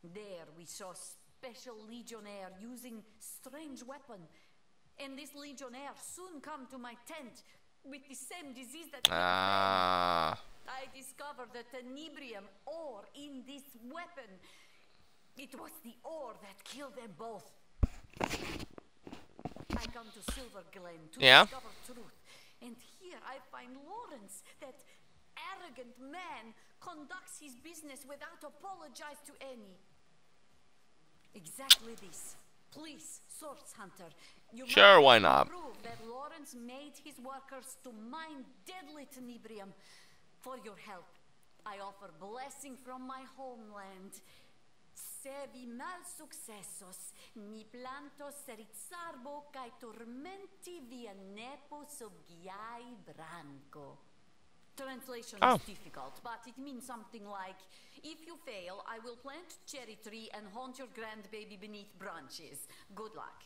There we saw special legionnaire using strange weapon. And this legionnaire soon come to my tent with the same disease that I discovered the tenebrium ore in this weapon. It was the ore that killed them both. I come to Silver Glen to discover truth. And here I find Lawrence, that arrogant man, conducts his business without apologize to any. Exactly this. Please, Source Hunter, you why not? Prove that Lawrence made his workers to mine deadly tenebrium. For your help, I offer blessing from my homeland. Sebi mal successos, ni plantos seritzarbo kai tormenti via nepo sobgiai branco. Translation is difficult, but it means something like, if you fail, I will plant cherry tree and haunt your grandbaby beneath branches. Good luck.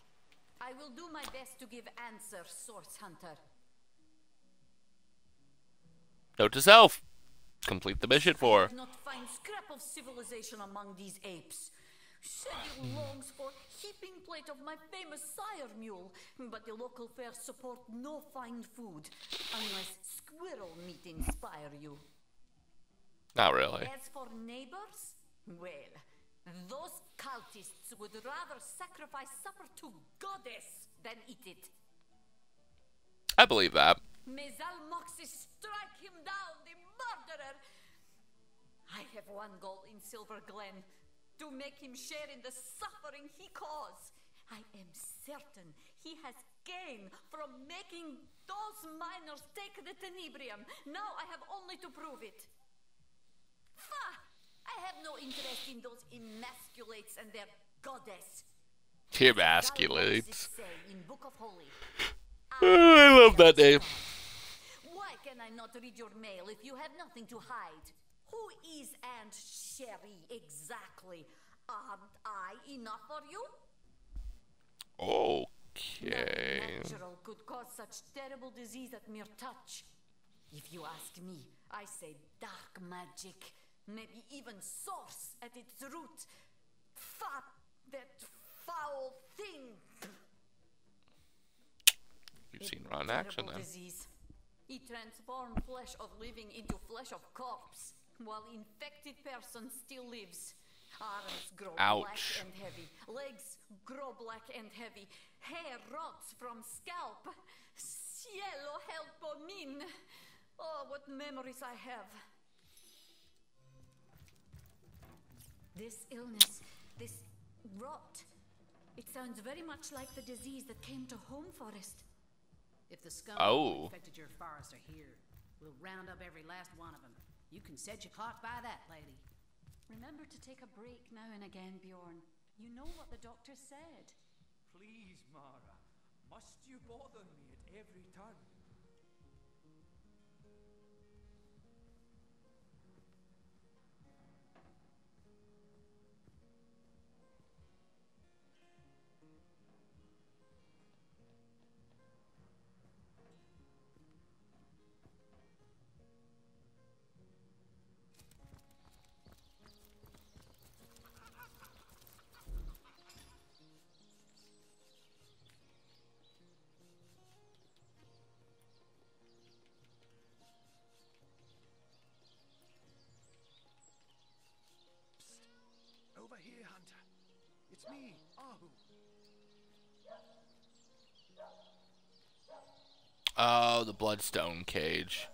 I will do my best to give answer, Source Hunter. Note to self. Complete the mission for. I not find scrap of civilization among these apes. Sebi longs for heaping plate of my famous sire mule, but the local fairs support no fine food, unless squirrel meat inspire you. Not really. As for neighbors, well, those cultists would rather sacrifice supper to goddess than eat it. I believe that. May Zalmoxis strike him down, the murderer! I have one goal in Silver Glen, to make him share in the suffering he caused. I am certain he has gained from making those miners take the tenebrium. Now I have only to prove it. I have no interest in those emasculates and their goddess. Emasculates. In Book of Holy. I love that name. Why can I not read your mail if you have nothing to hide? Who is Aunt Sherry exactly? Aren't I enough for you? Okay. No natural could cause such terrible disease at mere touch. If you ask me, I say dark magic, maybe even source at its root. That foul thing. You've seen Ron action then. Disease. He transformed flesh of living into flesh of corpse, while infected person still lives. Arms grow black and heavy, legs grow black and heavy, hair rots from scalp. Cielo helpo min. Oh, what memories I have. This illness, this rot, it sounds very much like the disease that came to Home Forest. If the scum Oh. infected your forest are here, we'll round up every last one of them. You can set your clock by that, lady. Remember to take a break now and again, Bjorn. You know what the doctor said. Please, Mara. Must you bother me at every turn? Over here, Hunter. It's me, Ahu. Oh, the bloodstone cage.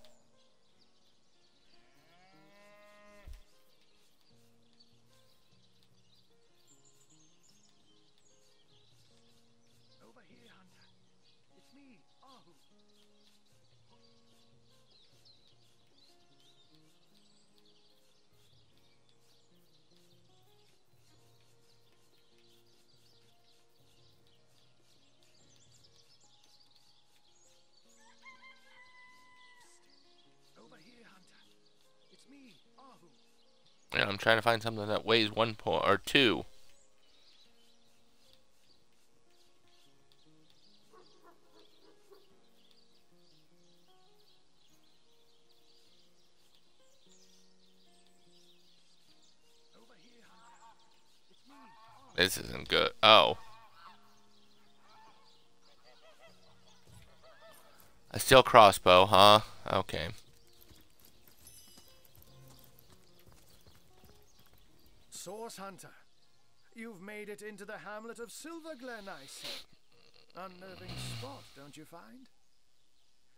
Over here, Hunter. It's me, Ahu. Over here, Hunter. It's me, Ahu. Yeah, I'm trying to find something that weighs 1 point or 2. Over here, Hunter. It's me, Ahu. This isn't good. Oh. A steel crossbow, huh? Okay. Source Hunter, you've made it into the hamlet of Silverglen, I see. Unnerving spot, don't you find?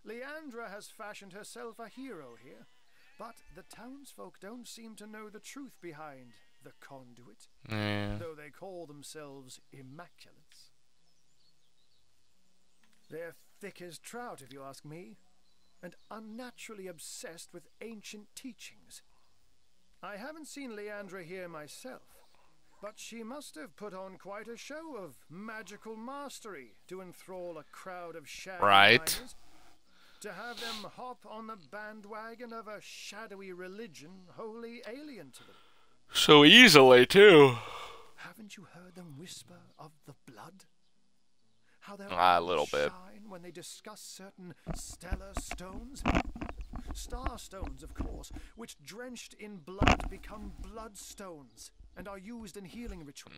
Leandra has fashioned herself a hero here, but the townsfolk don't seem to know the truth behind the conduit, though they call themselves Immaculates. They're thick as trout, if you ask me, and unnaturally obsessed with ancient teachings. I haven't seen Leandra here myself, but she must have put on quite a show of magical mastery to enthrall a crowd of shadowy miners. To have them hop on the bandwagon of a shadowy religion wholly alien to them. So easily, too. Haven't you heard them whisper of the blood? How their A little bit. shine when they discuss certain stellar stones? Star stones, of course, which drenched in blood become bloodstones and are used in healing rituals.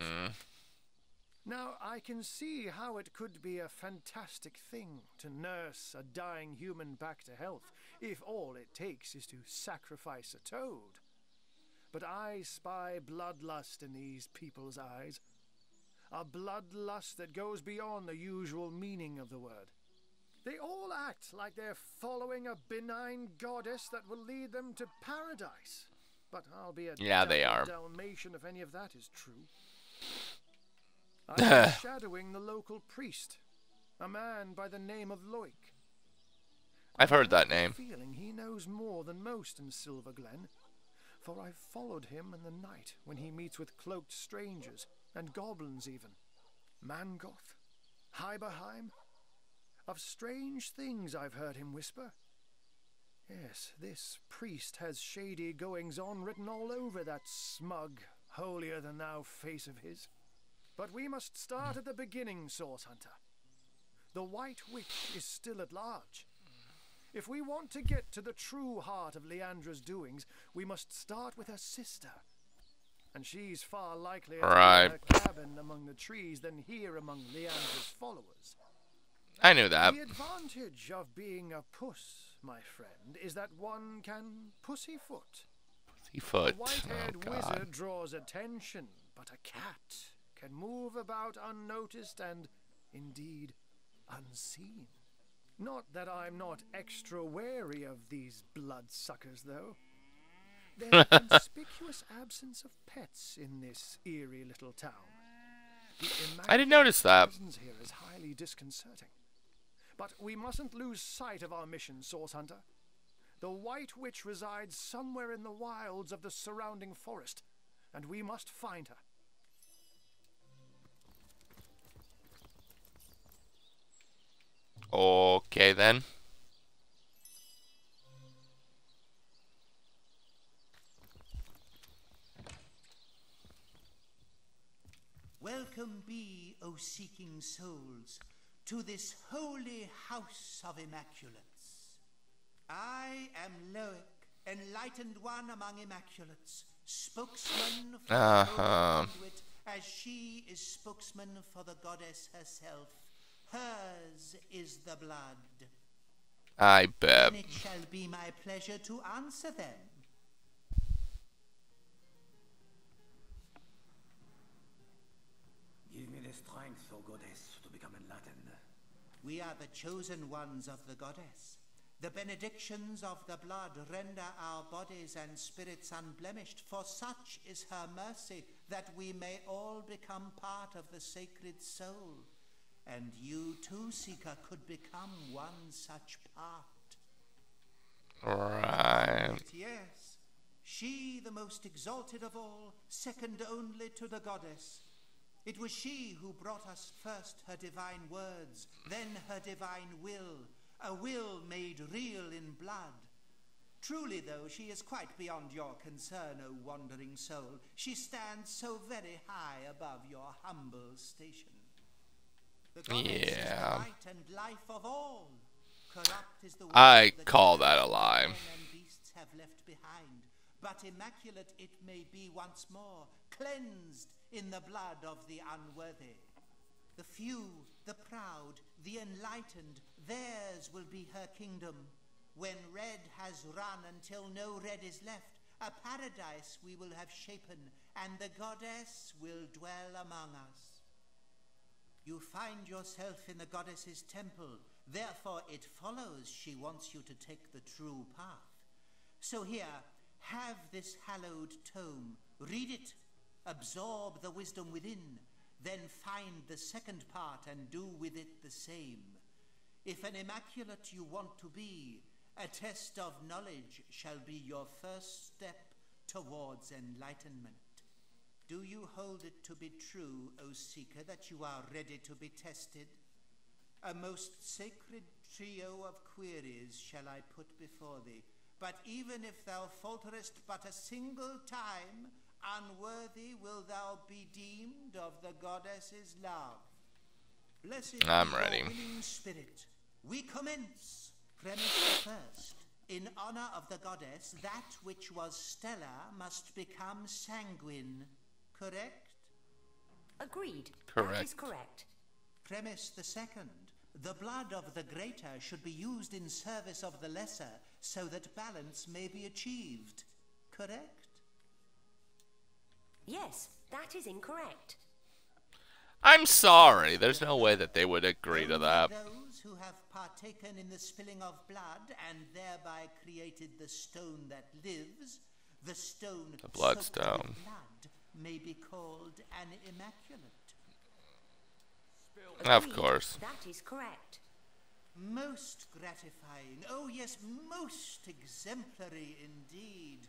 Now, I can see how it could be a fantastic thing to nurse a dying human back to health, if all it takes is to sacrifice a toad. But I spy bloodlust in these people's eyes. A bloodlust that goes beyond the usual meaning of the word. They all act like they're following a benign goddess that will lead them to paradise. But I'll be a they are. Dalmatian if any of that is true. I'm shadowing the local priest, a man by the name of Loik. I've heard that name. Feeling he knows more than most in Silverglen, for I've followed him in the night when he meets with cloaked strangers and goblins even. Mangoth, Hyberheim. Of strange things I've heard him whisper. Yes, this priest has shady goings-on written all over that smug, holier-than-thou face of his. But we must start at the beginning, Source Hunter. The White Witch is still at large. If we want to get to the true heart of Leandra's doings, we must start with her sister. And she's far likelier to be in her cabin among the trees than here among Leandra's followers. I knew that. The advantage of being a puss, my friend, is that one can pussyfoot. Pussyfoot. A white-haired wizard draws attention, but a cat can move about unnoticed and, indeed, unseen. Not that I'm not extra wary of these bloodsuckers, though. There's a conspicuous absence of pets in this eerie little town. I didn't notice that. The presence here is highly disconcerting. But we mustn't lose sight of our mission, Source Hunter. The White Witch resides somewhere in the wilds of the surrounding forest, and we must find her. Okay then. Welcome be, O seeking souls, to this holy house of Immaculates. I am Loic, enlightened one among Immaculates, spokesman for the holy conduit, as she is spokesman for the goddess herself. Hers is the blood. I bet. And it shall be my pleasure to answer them. Give me the strength, O goddess, to become enlightened. We are the chosen ones of the goddess. The benedictions of the blood render our bodies and spirits unblemished, for such is her mercy, that we may all become part of the sacred soul. And you too, Seeker, could become one such part. Right. Yes, she, the most exalted of all, second only to the goddess. It was she who brought us first her divine words, then her divine will, a will made real in blood. Truly, though, she is quite beyond your concern, O wandering soul. She stands so very high above your humble station. The goddess is the light and life of all. Corrupt is the world I that call that a lie. men and beasts have left behind. But immaculate it may be once more, cleansed in the blood of the unworthy. The few, the proud, the enlightened, theirs will be her kingdom. When red has run until no red is left, a paradise we will have shapen, and the goddess will dwell among us. You find yourself in the goddess's temple, therefore it follows she wants you to take the true path. So here, have this hallowed tome, read it, absorb the wisdom within, then find the second part and do with it the same. If an immaculate you want to be, a test of knowledge shall be your first step towards enlightenment. Do you hold it to be true, O Seeker, that you are ready to be tested? A most sacred trio of queries shall I put before thee, but even if thou falterest but a single time, unworthy will thou be deemed of the goddess's love. Blessed I'm be ready. your willing spirit. We commence. Premise first. In honor of the goddess, that which was stellar must become sanguine. Correct? Agreed. Correct. That is correct. Premise the second. The blood of the greater should be used in service of the lesser, so that balance may be achieved. Correct? Yes, that is incorrect. I'm sorry. There's no way that they would agree to that. Those who have partaken in the spilling of blood and thereby created the stone that lives, the stone The bloodstone. soaked with blood, may be called an immaculate. Of course. That is correct. Most gratifying. Oh yes, most exemplary indeed.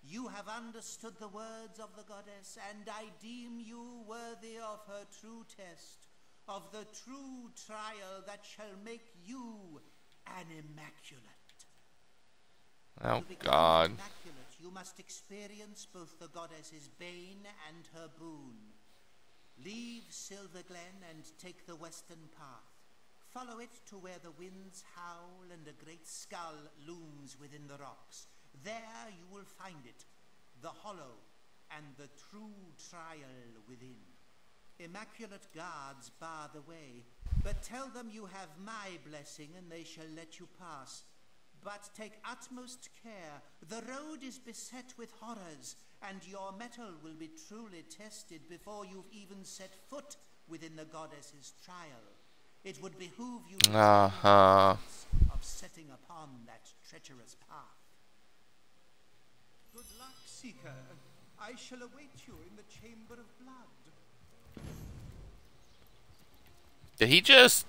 You have understood the words of the goddess, and I deem you worthy of her true test, of the true trial that shall make you an immaculate. Oh, To become God. immaculate, you must experience both the goddess's bane and her boon. Leave Silver Glen and take the western path. Follow it to where the winds howl and a great skull looms within the rocks. There you will find it, the hollow and the true trial within. Immaculate guards bar the way, but tell them you have my blessing and they shall let you pass. But take utmost care, the road is beset with horrors, and your mettle will be truly tested before you've even set foot within the goddess's trial. it would behoove you Uh-huh. of setting upon that treacherous path. Good luck, Seeker. I shall await you in the Chamber of Blood. Did he just...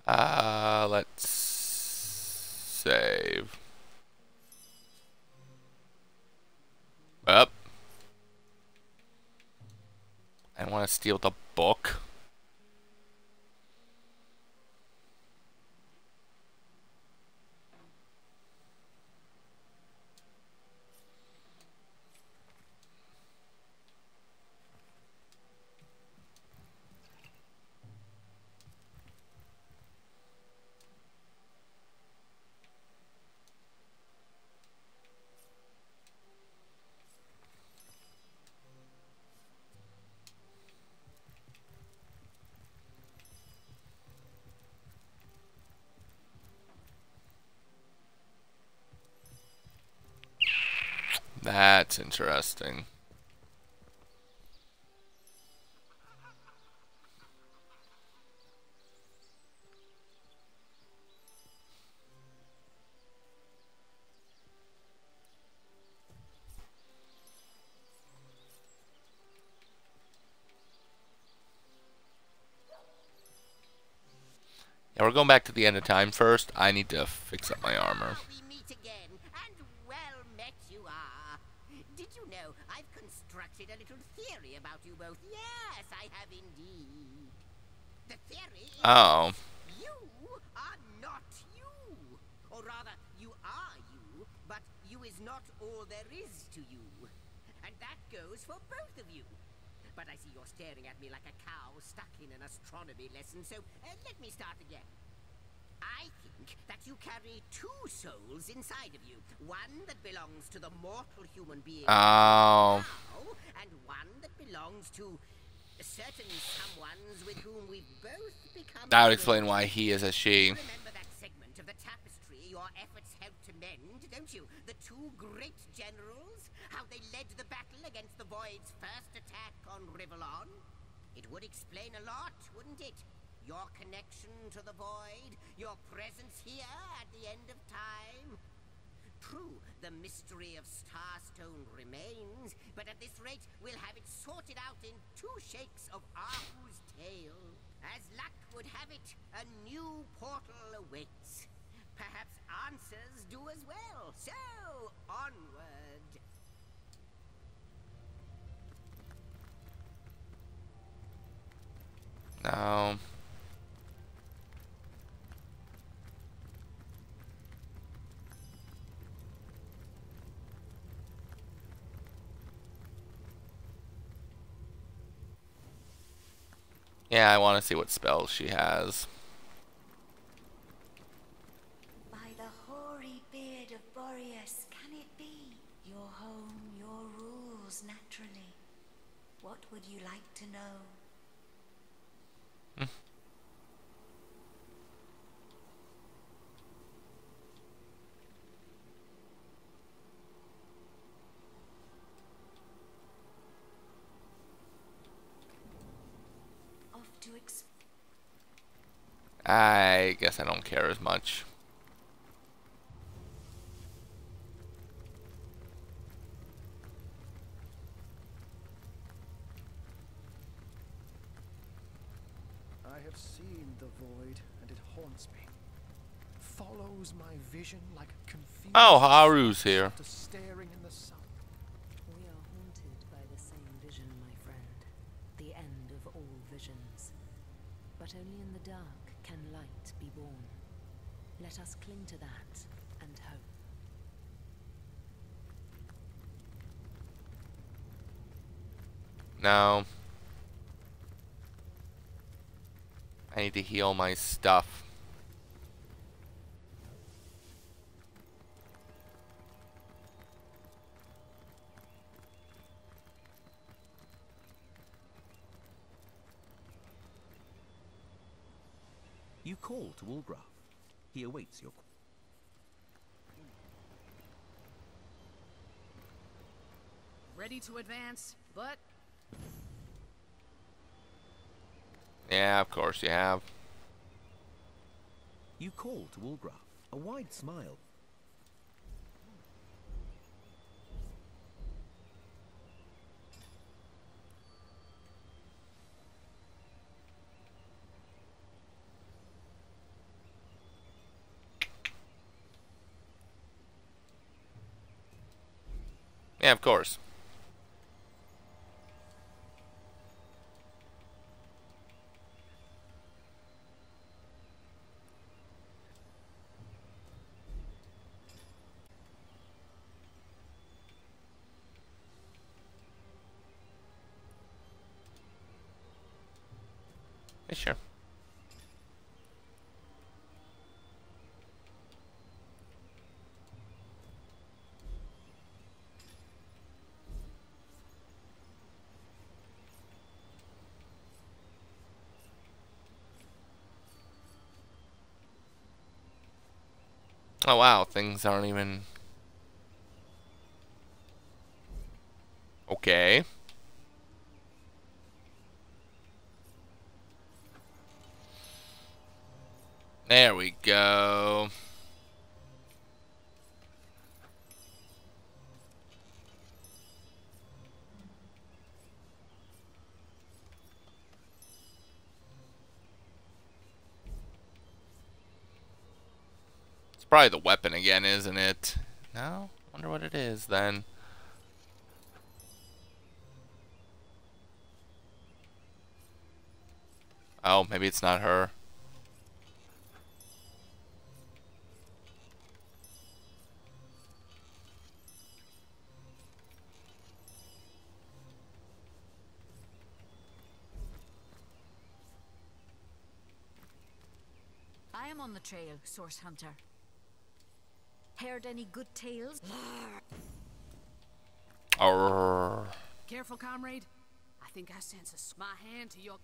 let's save. Up. I want to steal the book. That's interesting. Yeah, we're going back to the end of time first. I need to fix up my armor. We meet again, and well met you are. Did you know I've constructed a little theory about you both? Yes, I have indeed. The theory is you are not you. Or rather, you are you, but you is not all there is to you. And that goes for both of you. But I see you're staring at me like a cow stuck in an astronomy lesson, so let me start again. I think that you carry two souls inside of you. One that belongs to the mortal human being now, and one that belongs to certain someones with whom we've both become... That would explain why he is a she. Remember that segment of the tapestry your efforts helped to mend, don't you? The two great generals? How they led the battle against the Void's first attack on Rivellon? It would explain a lot, wouldn't it? Your connection to the Void, your presence here at the end of time. True, the mystery of Starstone remains, but at this rate, we'll have it sorted out in 2 shakes of Ahu's tail. As luck would have it, a new portal awaits. Perhaps answers do as well. So, onward. No. Yeah, I want to see what spells she has. By the hoary beard of Boreas, can it be? Your home, your rules, naturally. What would you like to know? I guess I don't care as much. I have seen the void, and it haunts me. Follows my vision like a confused... Oh, Haru's here. after staring in the sun. We are haunted by the same vision, my friend. The end of all visions. But only in the dark can light be born. Let us cling to that and hope. No. I need to heal my stuff. You call to Ulgraf. He awaits your call. ready to advance, but... Yeah, of course you have. You call to Ulgraf, a wide smile. Yeah, of course. Yeah, sure. Oh wow, things aren't even... Okay. There we go. It's probably the weapon again, isn't it? No? Wonder what it is then. Oh, maybe it's not her. I am on the trail, Source Hunter. Heard any good tales? Arrgh. Careful, comrade. I think I sense my hand to your...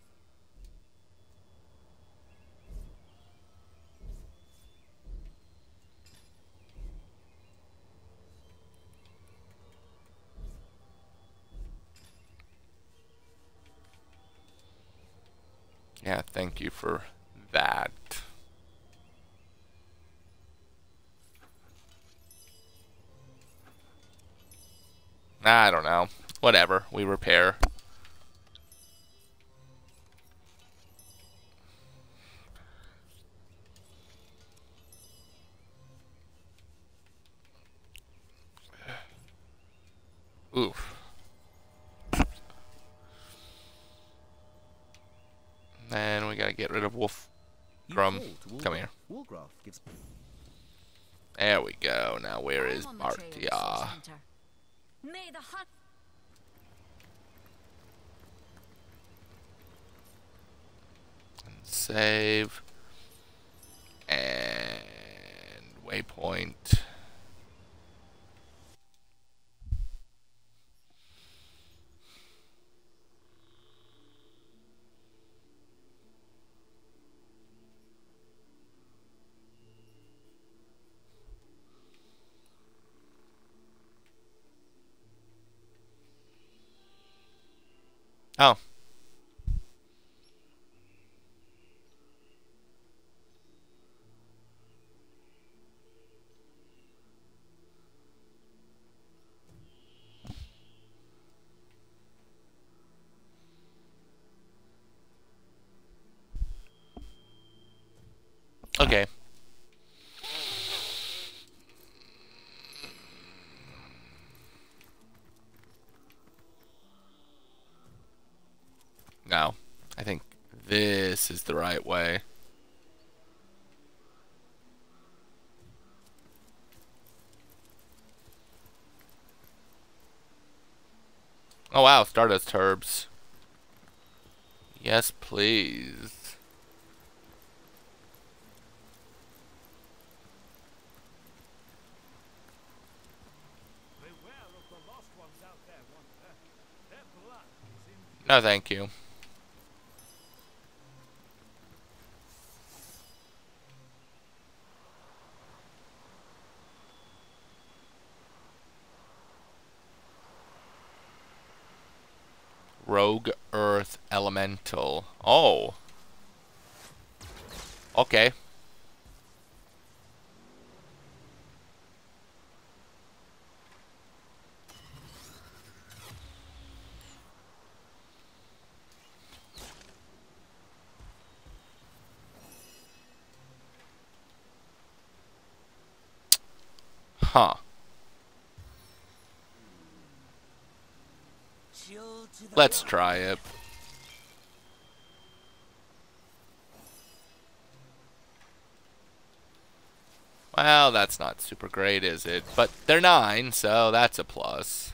Yeah, thank you for that. I don't know. Whatever. We repair. Oof. Then we gotta get rid of Wolf Drum. Come here. There we go. Now where is Martia? May the hunt... Save. And waypoint. Oh. Okay. No. I think this is the right way. Oh wow, Stardust Herbs. Yes, please. No, thank you. Rogue Earth Elemental. Oh. Okay. Huh. Let's try it. Well, that's not super great, is it? But they're 9, so that's a plus.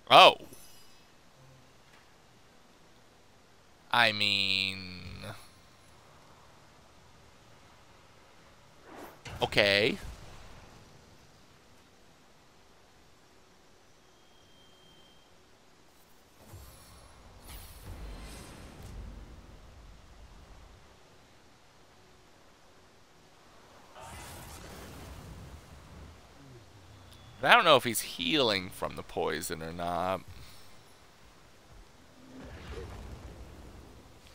Oh. I mean... Okay. I don't know if he's healing from the poison or not.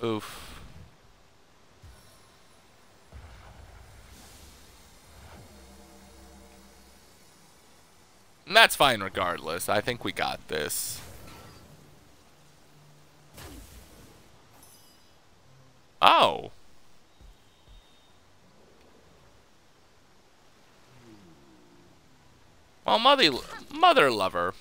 Oof. And that's fine regardless. I think we got this. Oh. Well, mother lover.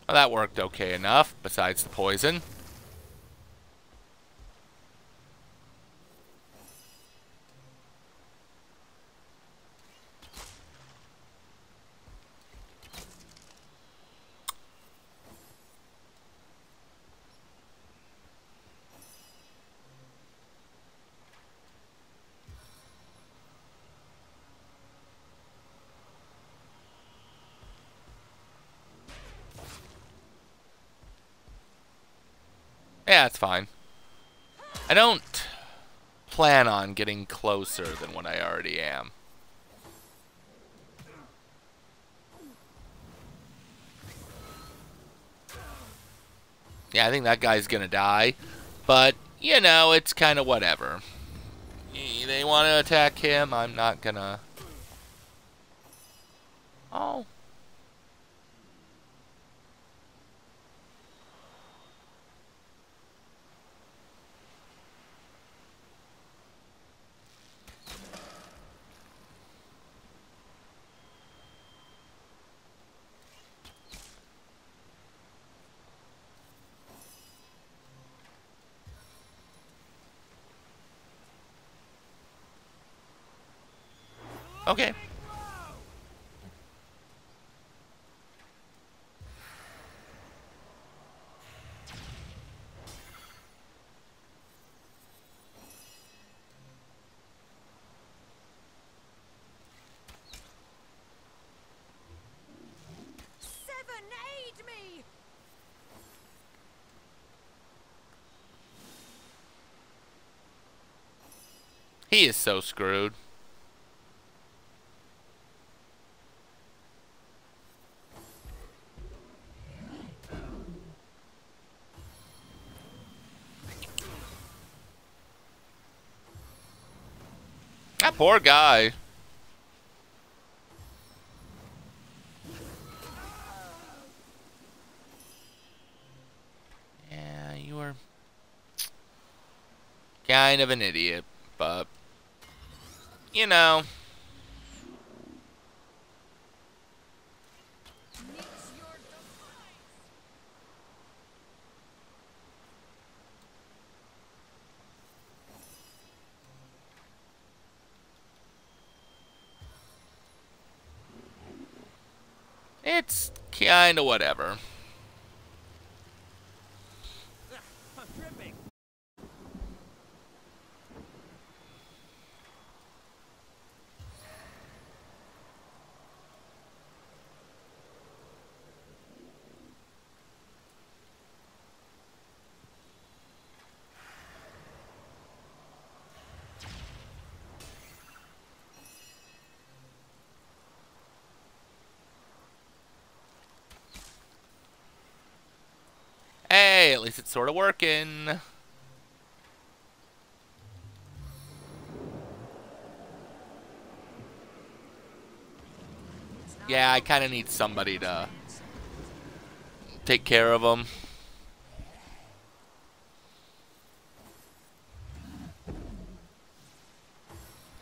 Well, that worked okay enough, besides the poison. Yeah, it's fine. I don't plan on getting closer than what I already am. Yeah, I think that guy's gonna die. But, you know, it's kind of whatever. They want to attack him, I'm not gonna... Oh. Okay. Aid me! He is so screwed. That poor guy. Yeah, you were kind of an idiot, but you know. It's kind of whatever. at least it's sort of working. Yeah, I kind of need somebody to take care of them.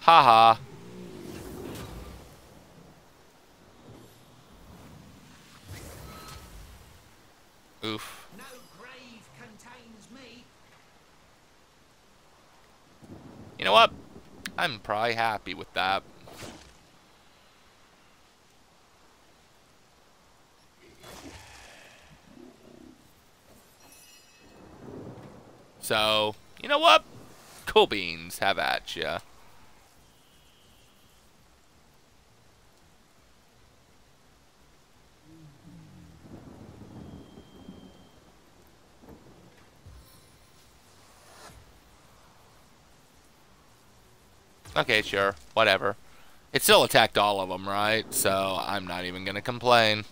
Haha. Oof. No grave contains me. You know what? I'm probably happy with that. So, you know what? Cool beans, have at ya. Okay, sure. Whatever. It still attacked all of them, right? So, I'm not even gonna complain.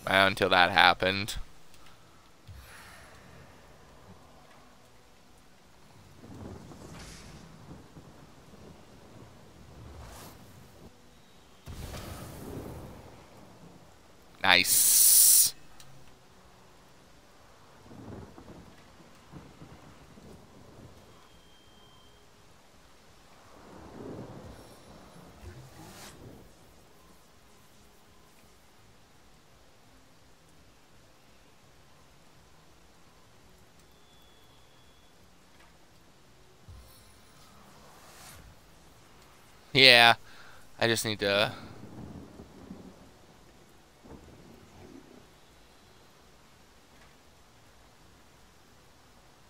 Until that happened. Nice. Yeah, I just need to...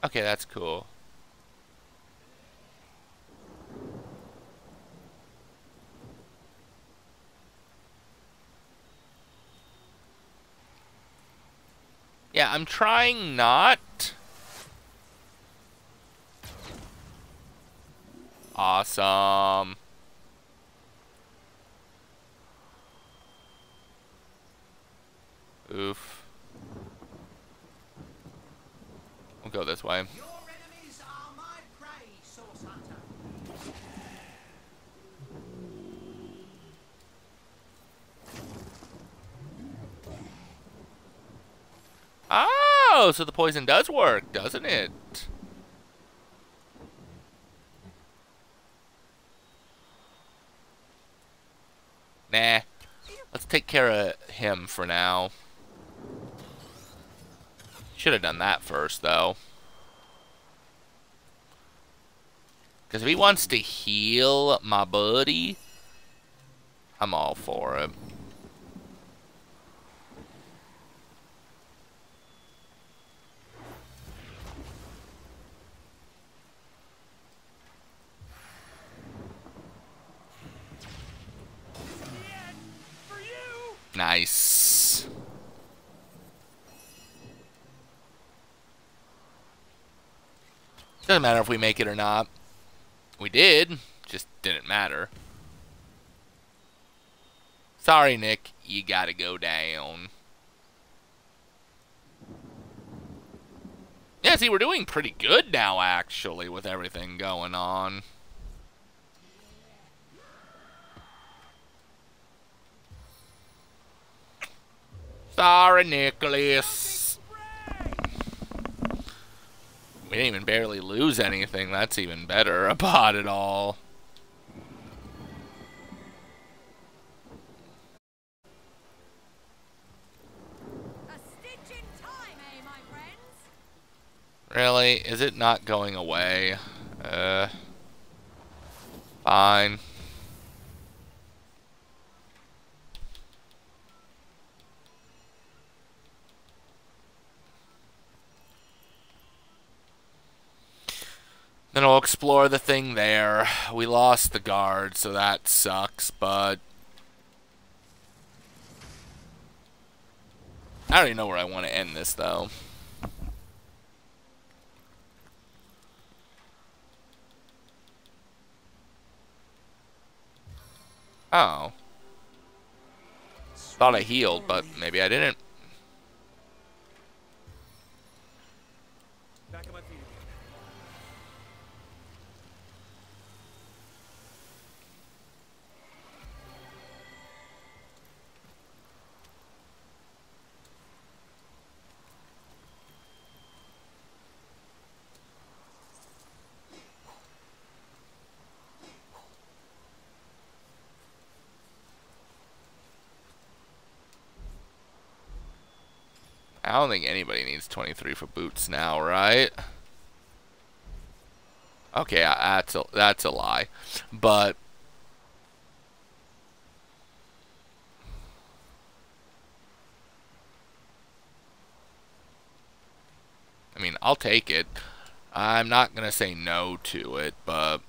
Okay, that's cool. Yeah, I'm trying not. Awesome. Oof. We'll go this way. Your enemies are my prey, Source Hunter. Oh, so the poison does work, doesn't it? Nah. Let's take care of him for now. Should have done that first, though. Because if he wants to heal my buddy, I'm all for it. Nice. Doesn't matter if we make it or not. We did, just didn't matter. Sorry, Nick, you gotta go down. Yeah, see, we're doing pretty good now, actually, with everything going on. Sorry, Nicholas. We didn't even barely lose anything. That's even better about it all. A stitch in time, eh, my friends? Really? Is it not going away? Fine. Then we'll explore the thing there. We lost the guard, so that sucks, but... I don't even know where I want to end this, though. Oh. Thought I healed, but maybe I didn't. I don't think anybody needs 23 for boots now, right? Okay, that's a lie. But I mean, I'll take it. I'm not going to say no to it, but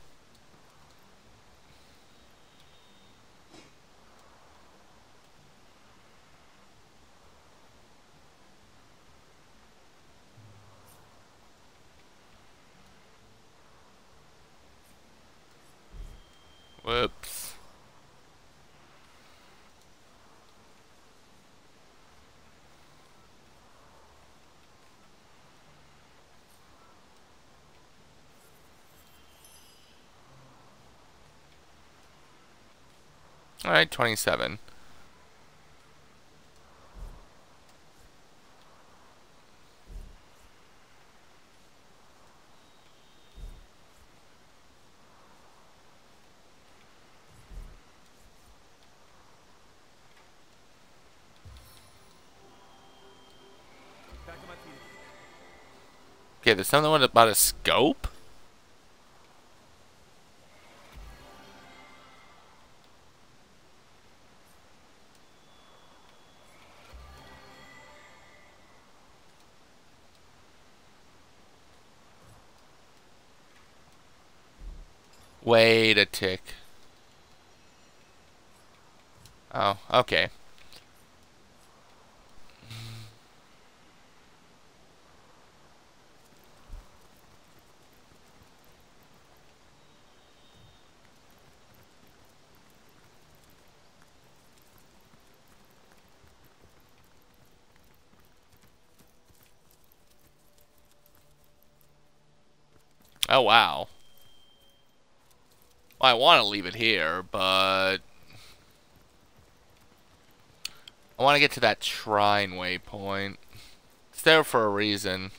whoops. All right, 27. Okay, there's something about a scope? Wait a tick. Oh, okay. Oh, wow. Well, I want to leave it here, but I want to get to that shrine waypoint. It's there for a reason.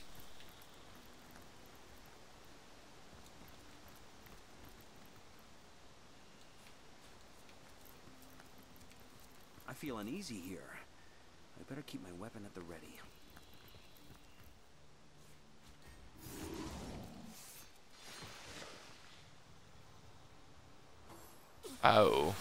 I feel uneasy here. I better keep my weapon at the ready. Oh.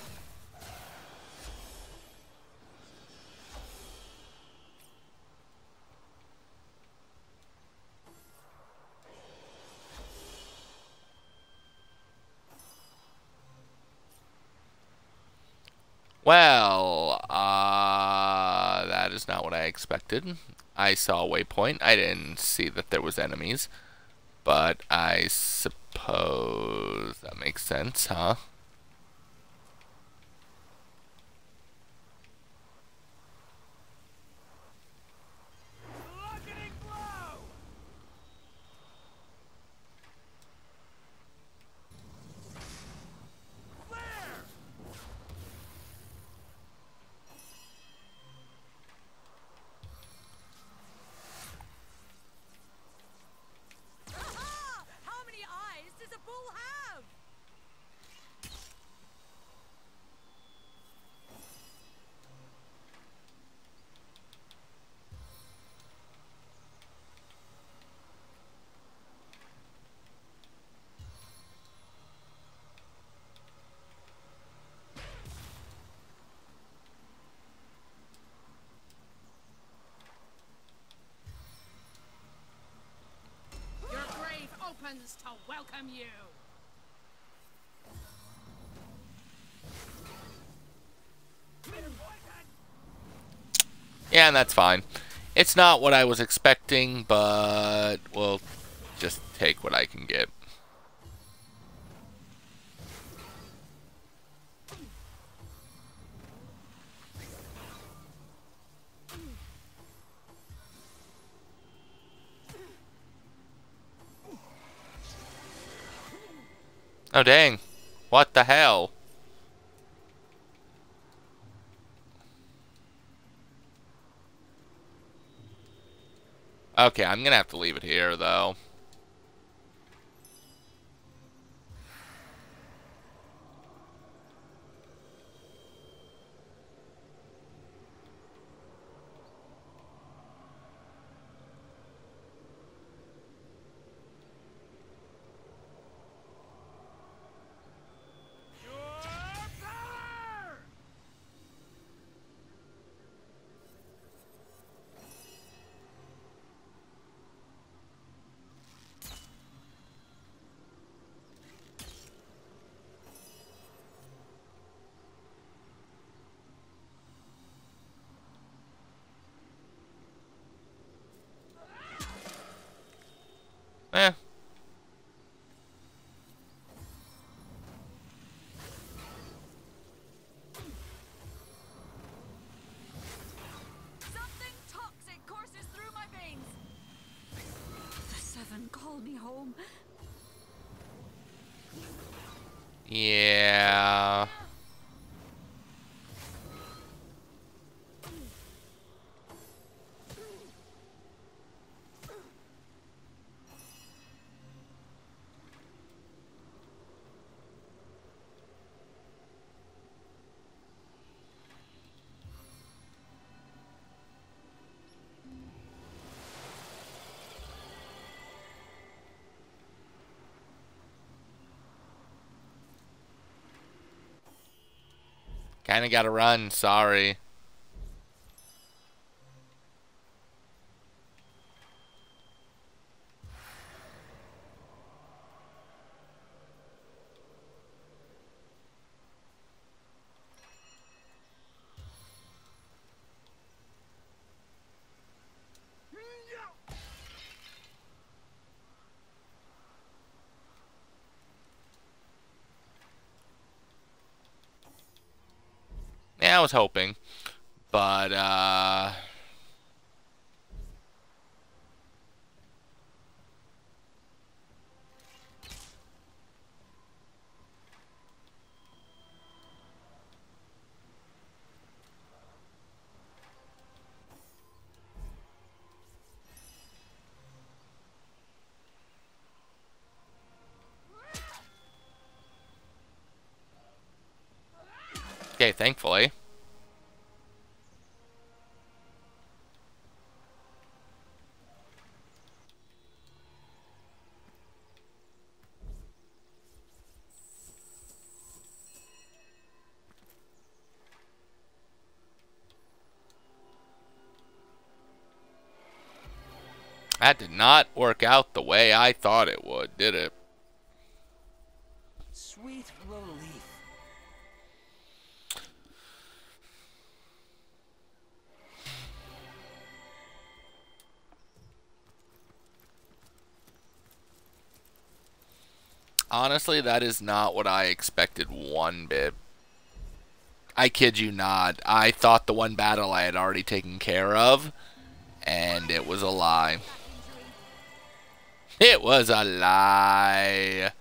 Well, that is not what I expected. I saw a waypoint. I didn't see that there was enemies. But I suppose that makes sense, huh? How many eyes does a bull have? Your grave opens to welcome you. Yeah, and that's fine. It's not what I was expecting, but we'll just take what I can get. Oh, dang. What the hell? Okay, I'm gonna have to leave it here, though. pull me home. Yeah. Kinda gotta run, sorry. Yeah, I was hoping. But, okay, thankfully. That did not work out the way I thought it would, did it? Sweet relief. Honestly, that is not what I expected one bit. I kid you not. I thought the one battle I had already taken care of, and it was a lie. It was a lie.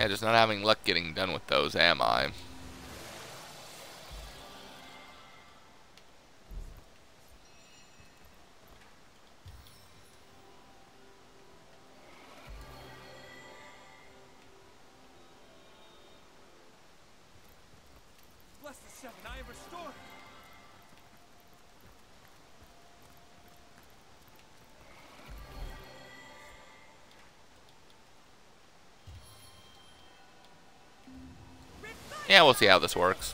Yeah, just not having luck getting done with those, am I? Bless the seven, I am restored. Yeah, we'll see how this works.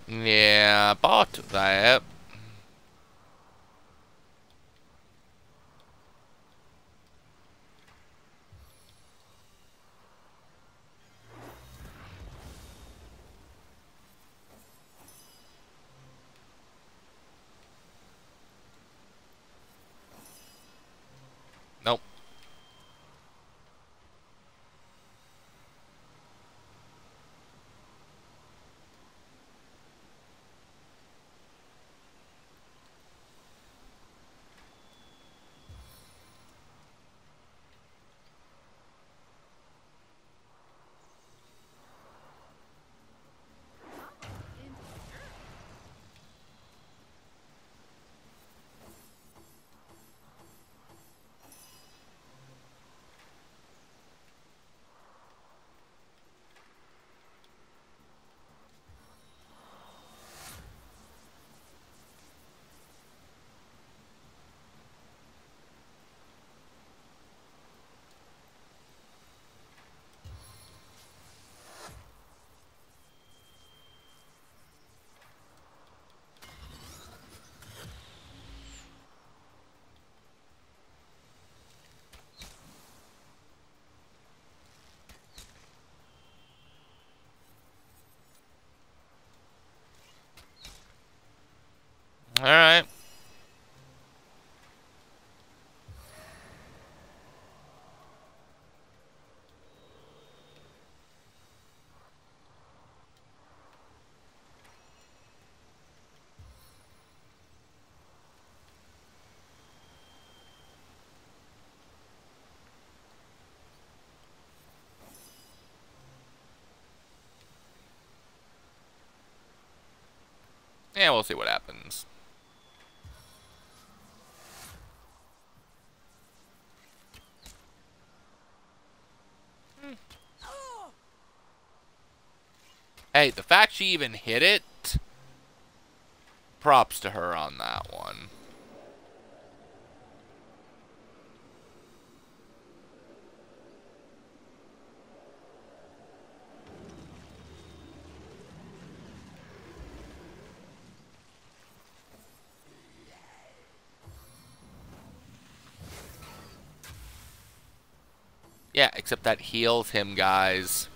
Yeah, about that. Yeah, we'll see what happens. Hey, the fact she even hit it, props to her on that one. Yeah, except that heals him, guys.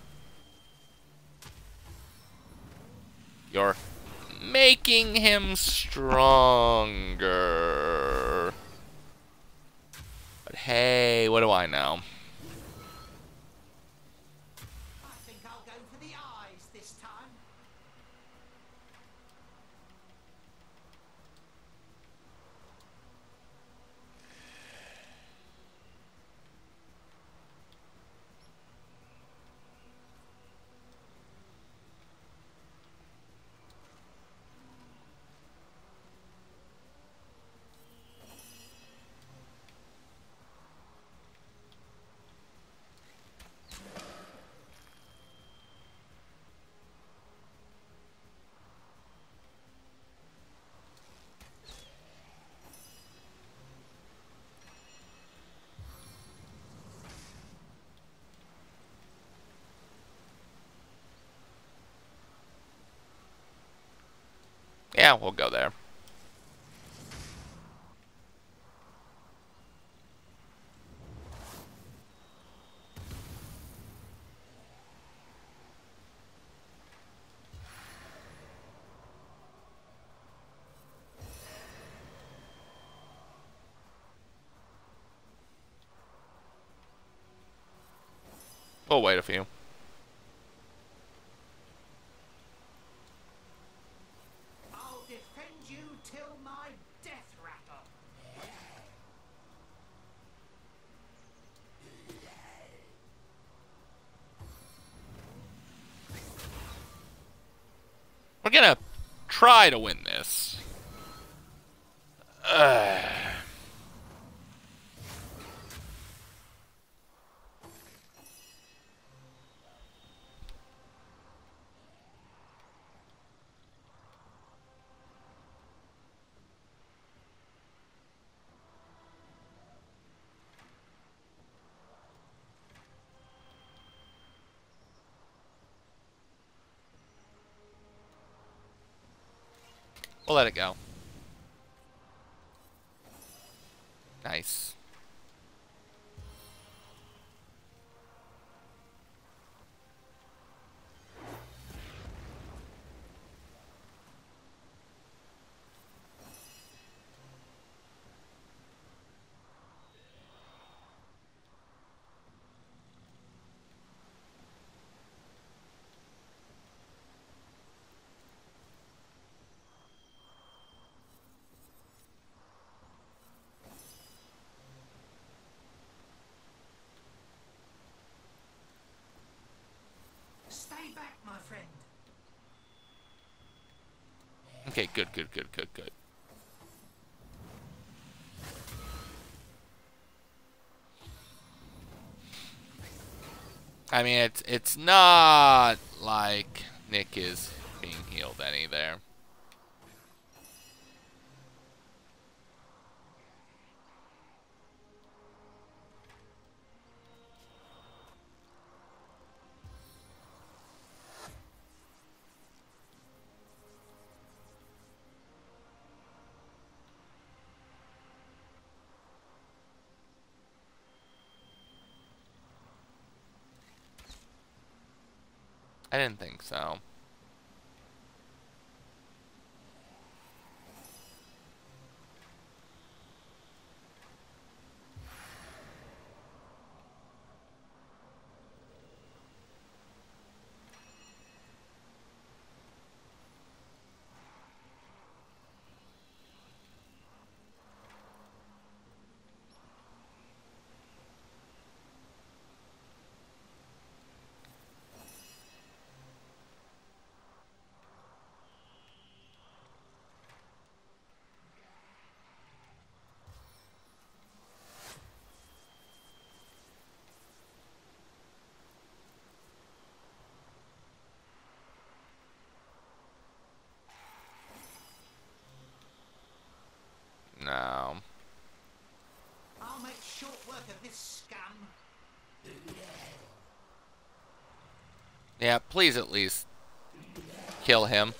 You're making him stronger. But hey, what do I know? I think I'll go for the eyes this time. Yeah, we'll go there. We'll wait a few. I'll defend you till my death rattle. We're gonna try to win this. We'll let it go. Nice. Stay back, my friend. Okay, good. I mean, it's not like Nick is being healed any there. I didn't think so. scum. Yeah, please at least kill him.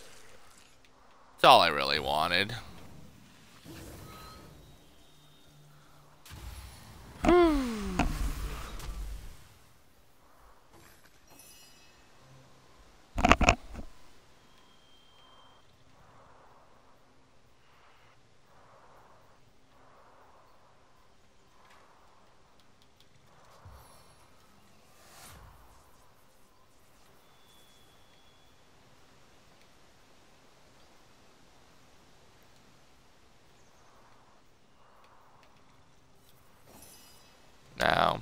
That's all I really wanted. Now.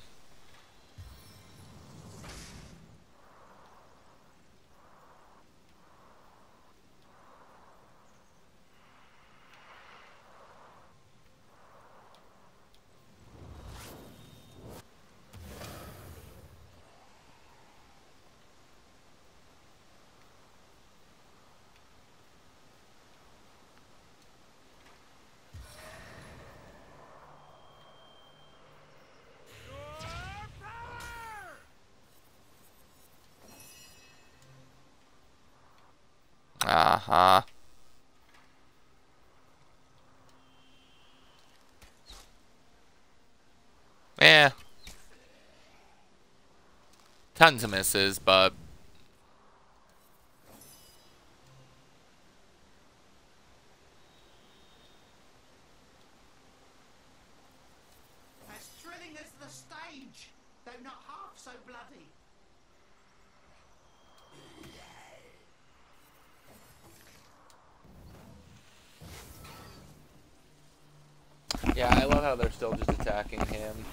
Uh-huh. Yeah. Tons of misses, but... As thrilling as the stage, though not half so bloody. Yeah, I love how they're still just attacking him.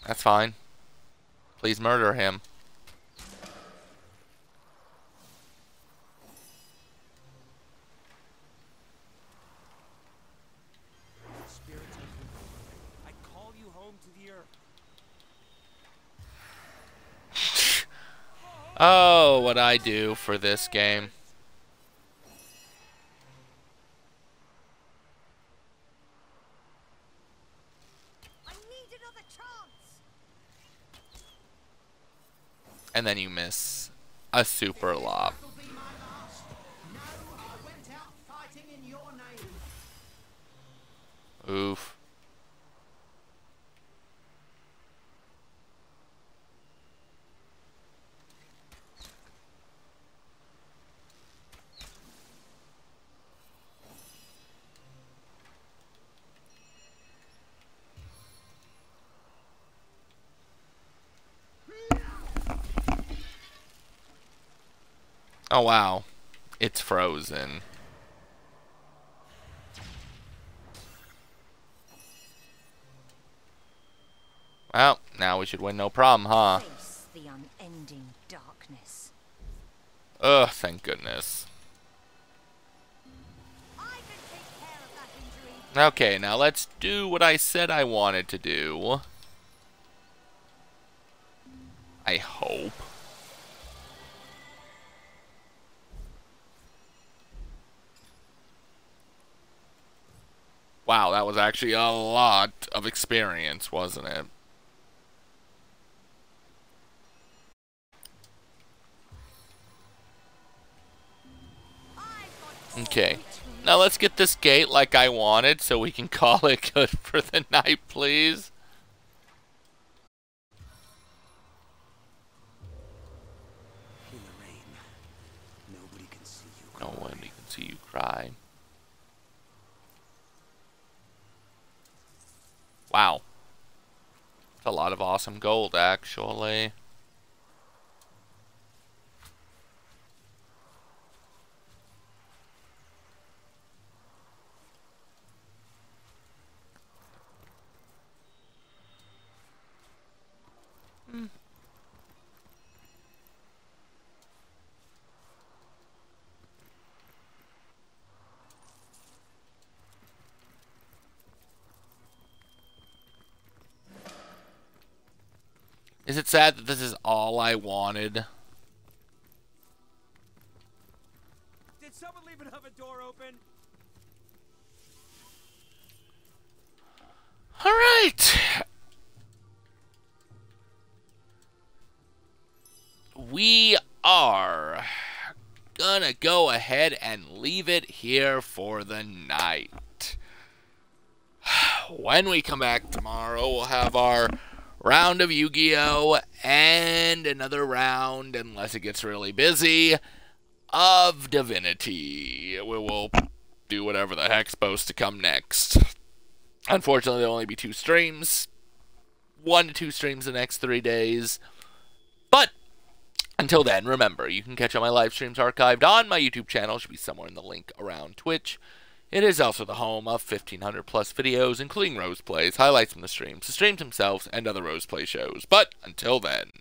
That's fine. Please murder him. Spirits of you, I call you home to the earth. Oh, what I do for this game. I need another chance. And then you miss a super lob. Oof. Oh wow, it's frozen. Well, now we should win no problem, huh? Face the unending darkness. Ugh, thank goodness. Okay, now let's do what I said I wanted to do. I hope. Wow, that was actually a lot of experience, wasn't it? Okay, now let's get this gate like I wanted so we can call it good for the night, please. In the rain, nobody can see you cry. No one can see you cry. Wow. That's a lot of awesome gold, actually. Is it sad that this is all I wanted? Did someone leave another door open? All right. We are gonna go ahead and leave it here for the night. When we come back tomorrow, we'll have our round of Yu-Gi-Oh! And another round, unless it gets really busy, of Divinity. We will do whatever the heck's supposed to come next. Unfortunately, there'll only be 2 streams. 1 to 2 streams the next 3 days. But until then, remember, you can catch all my live streams archived on my YouTube channel. It should be somewhere in the link around Twitch. It is also the home of 1,500 plus videos, including Rose Plays, highlights from the streams themselves, and other Rose Play shows. But until then...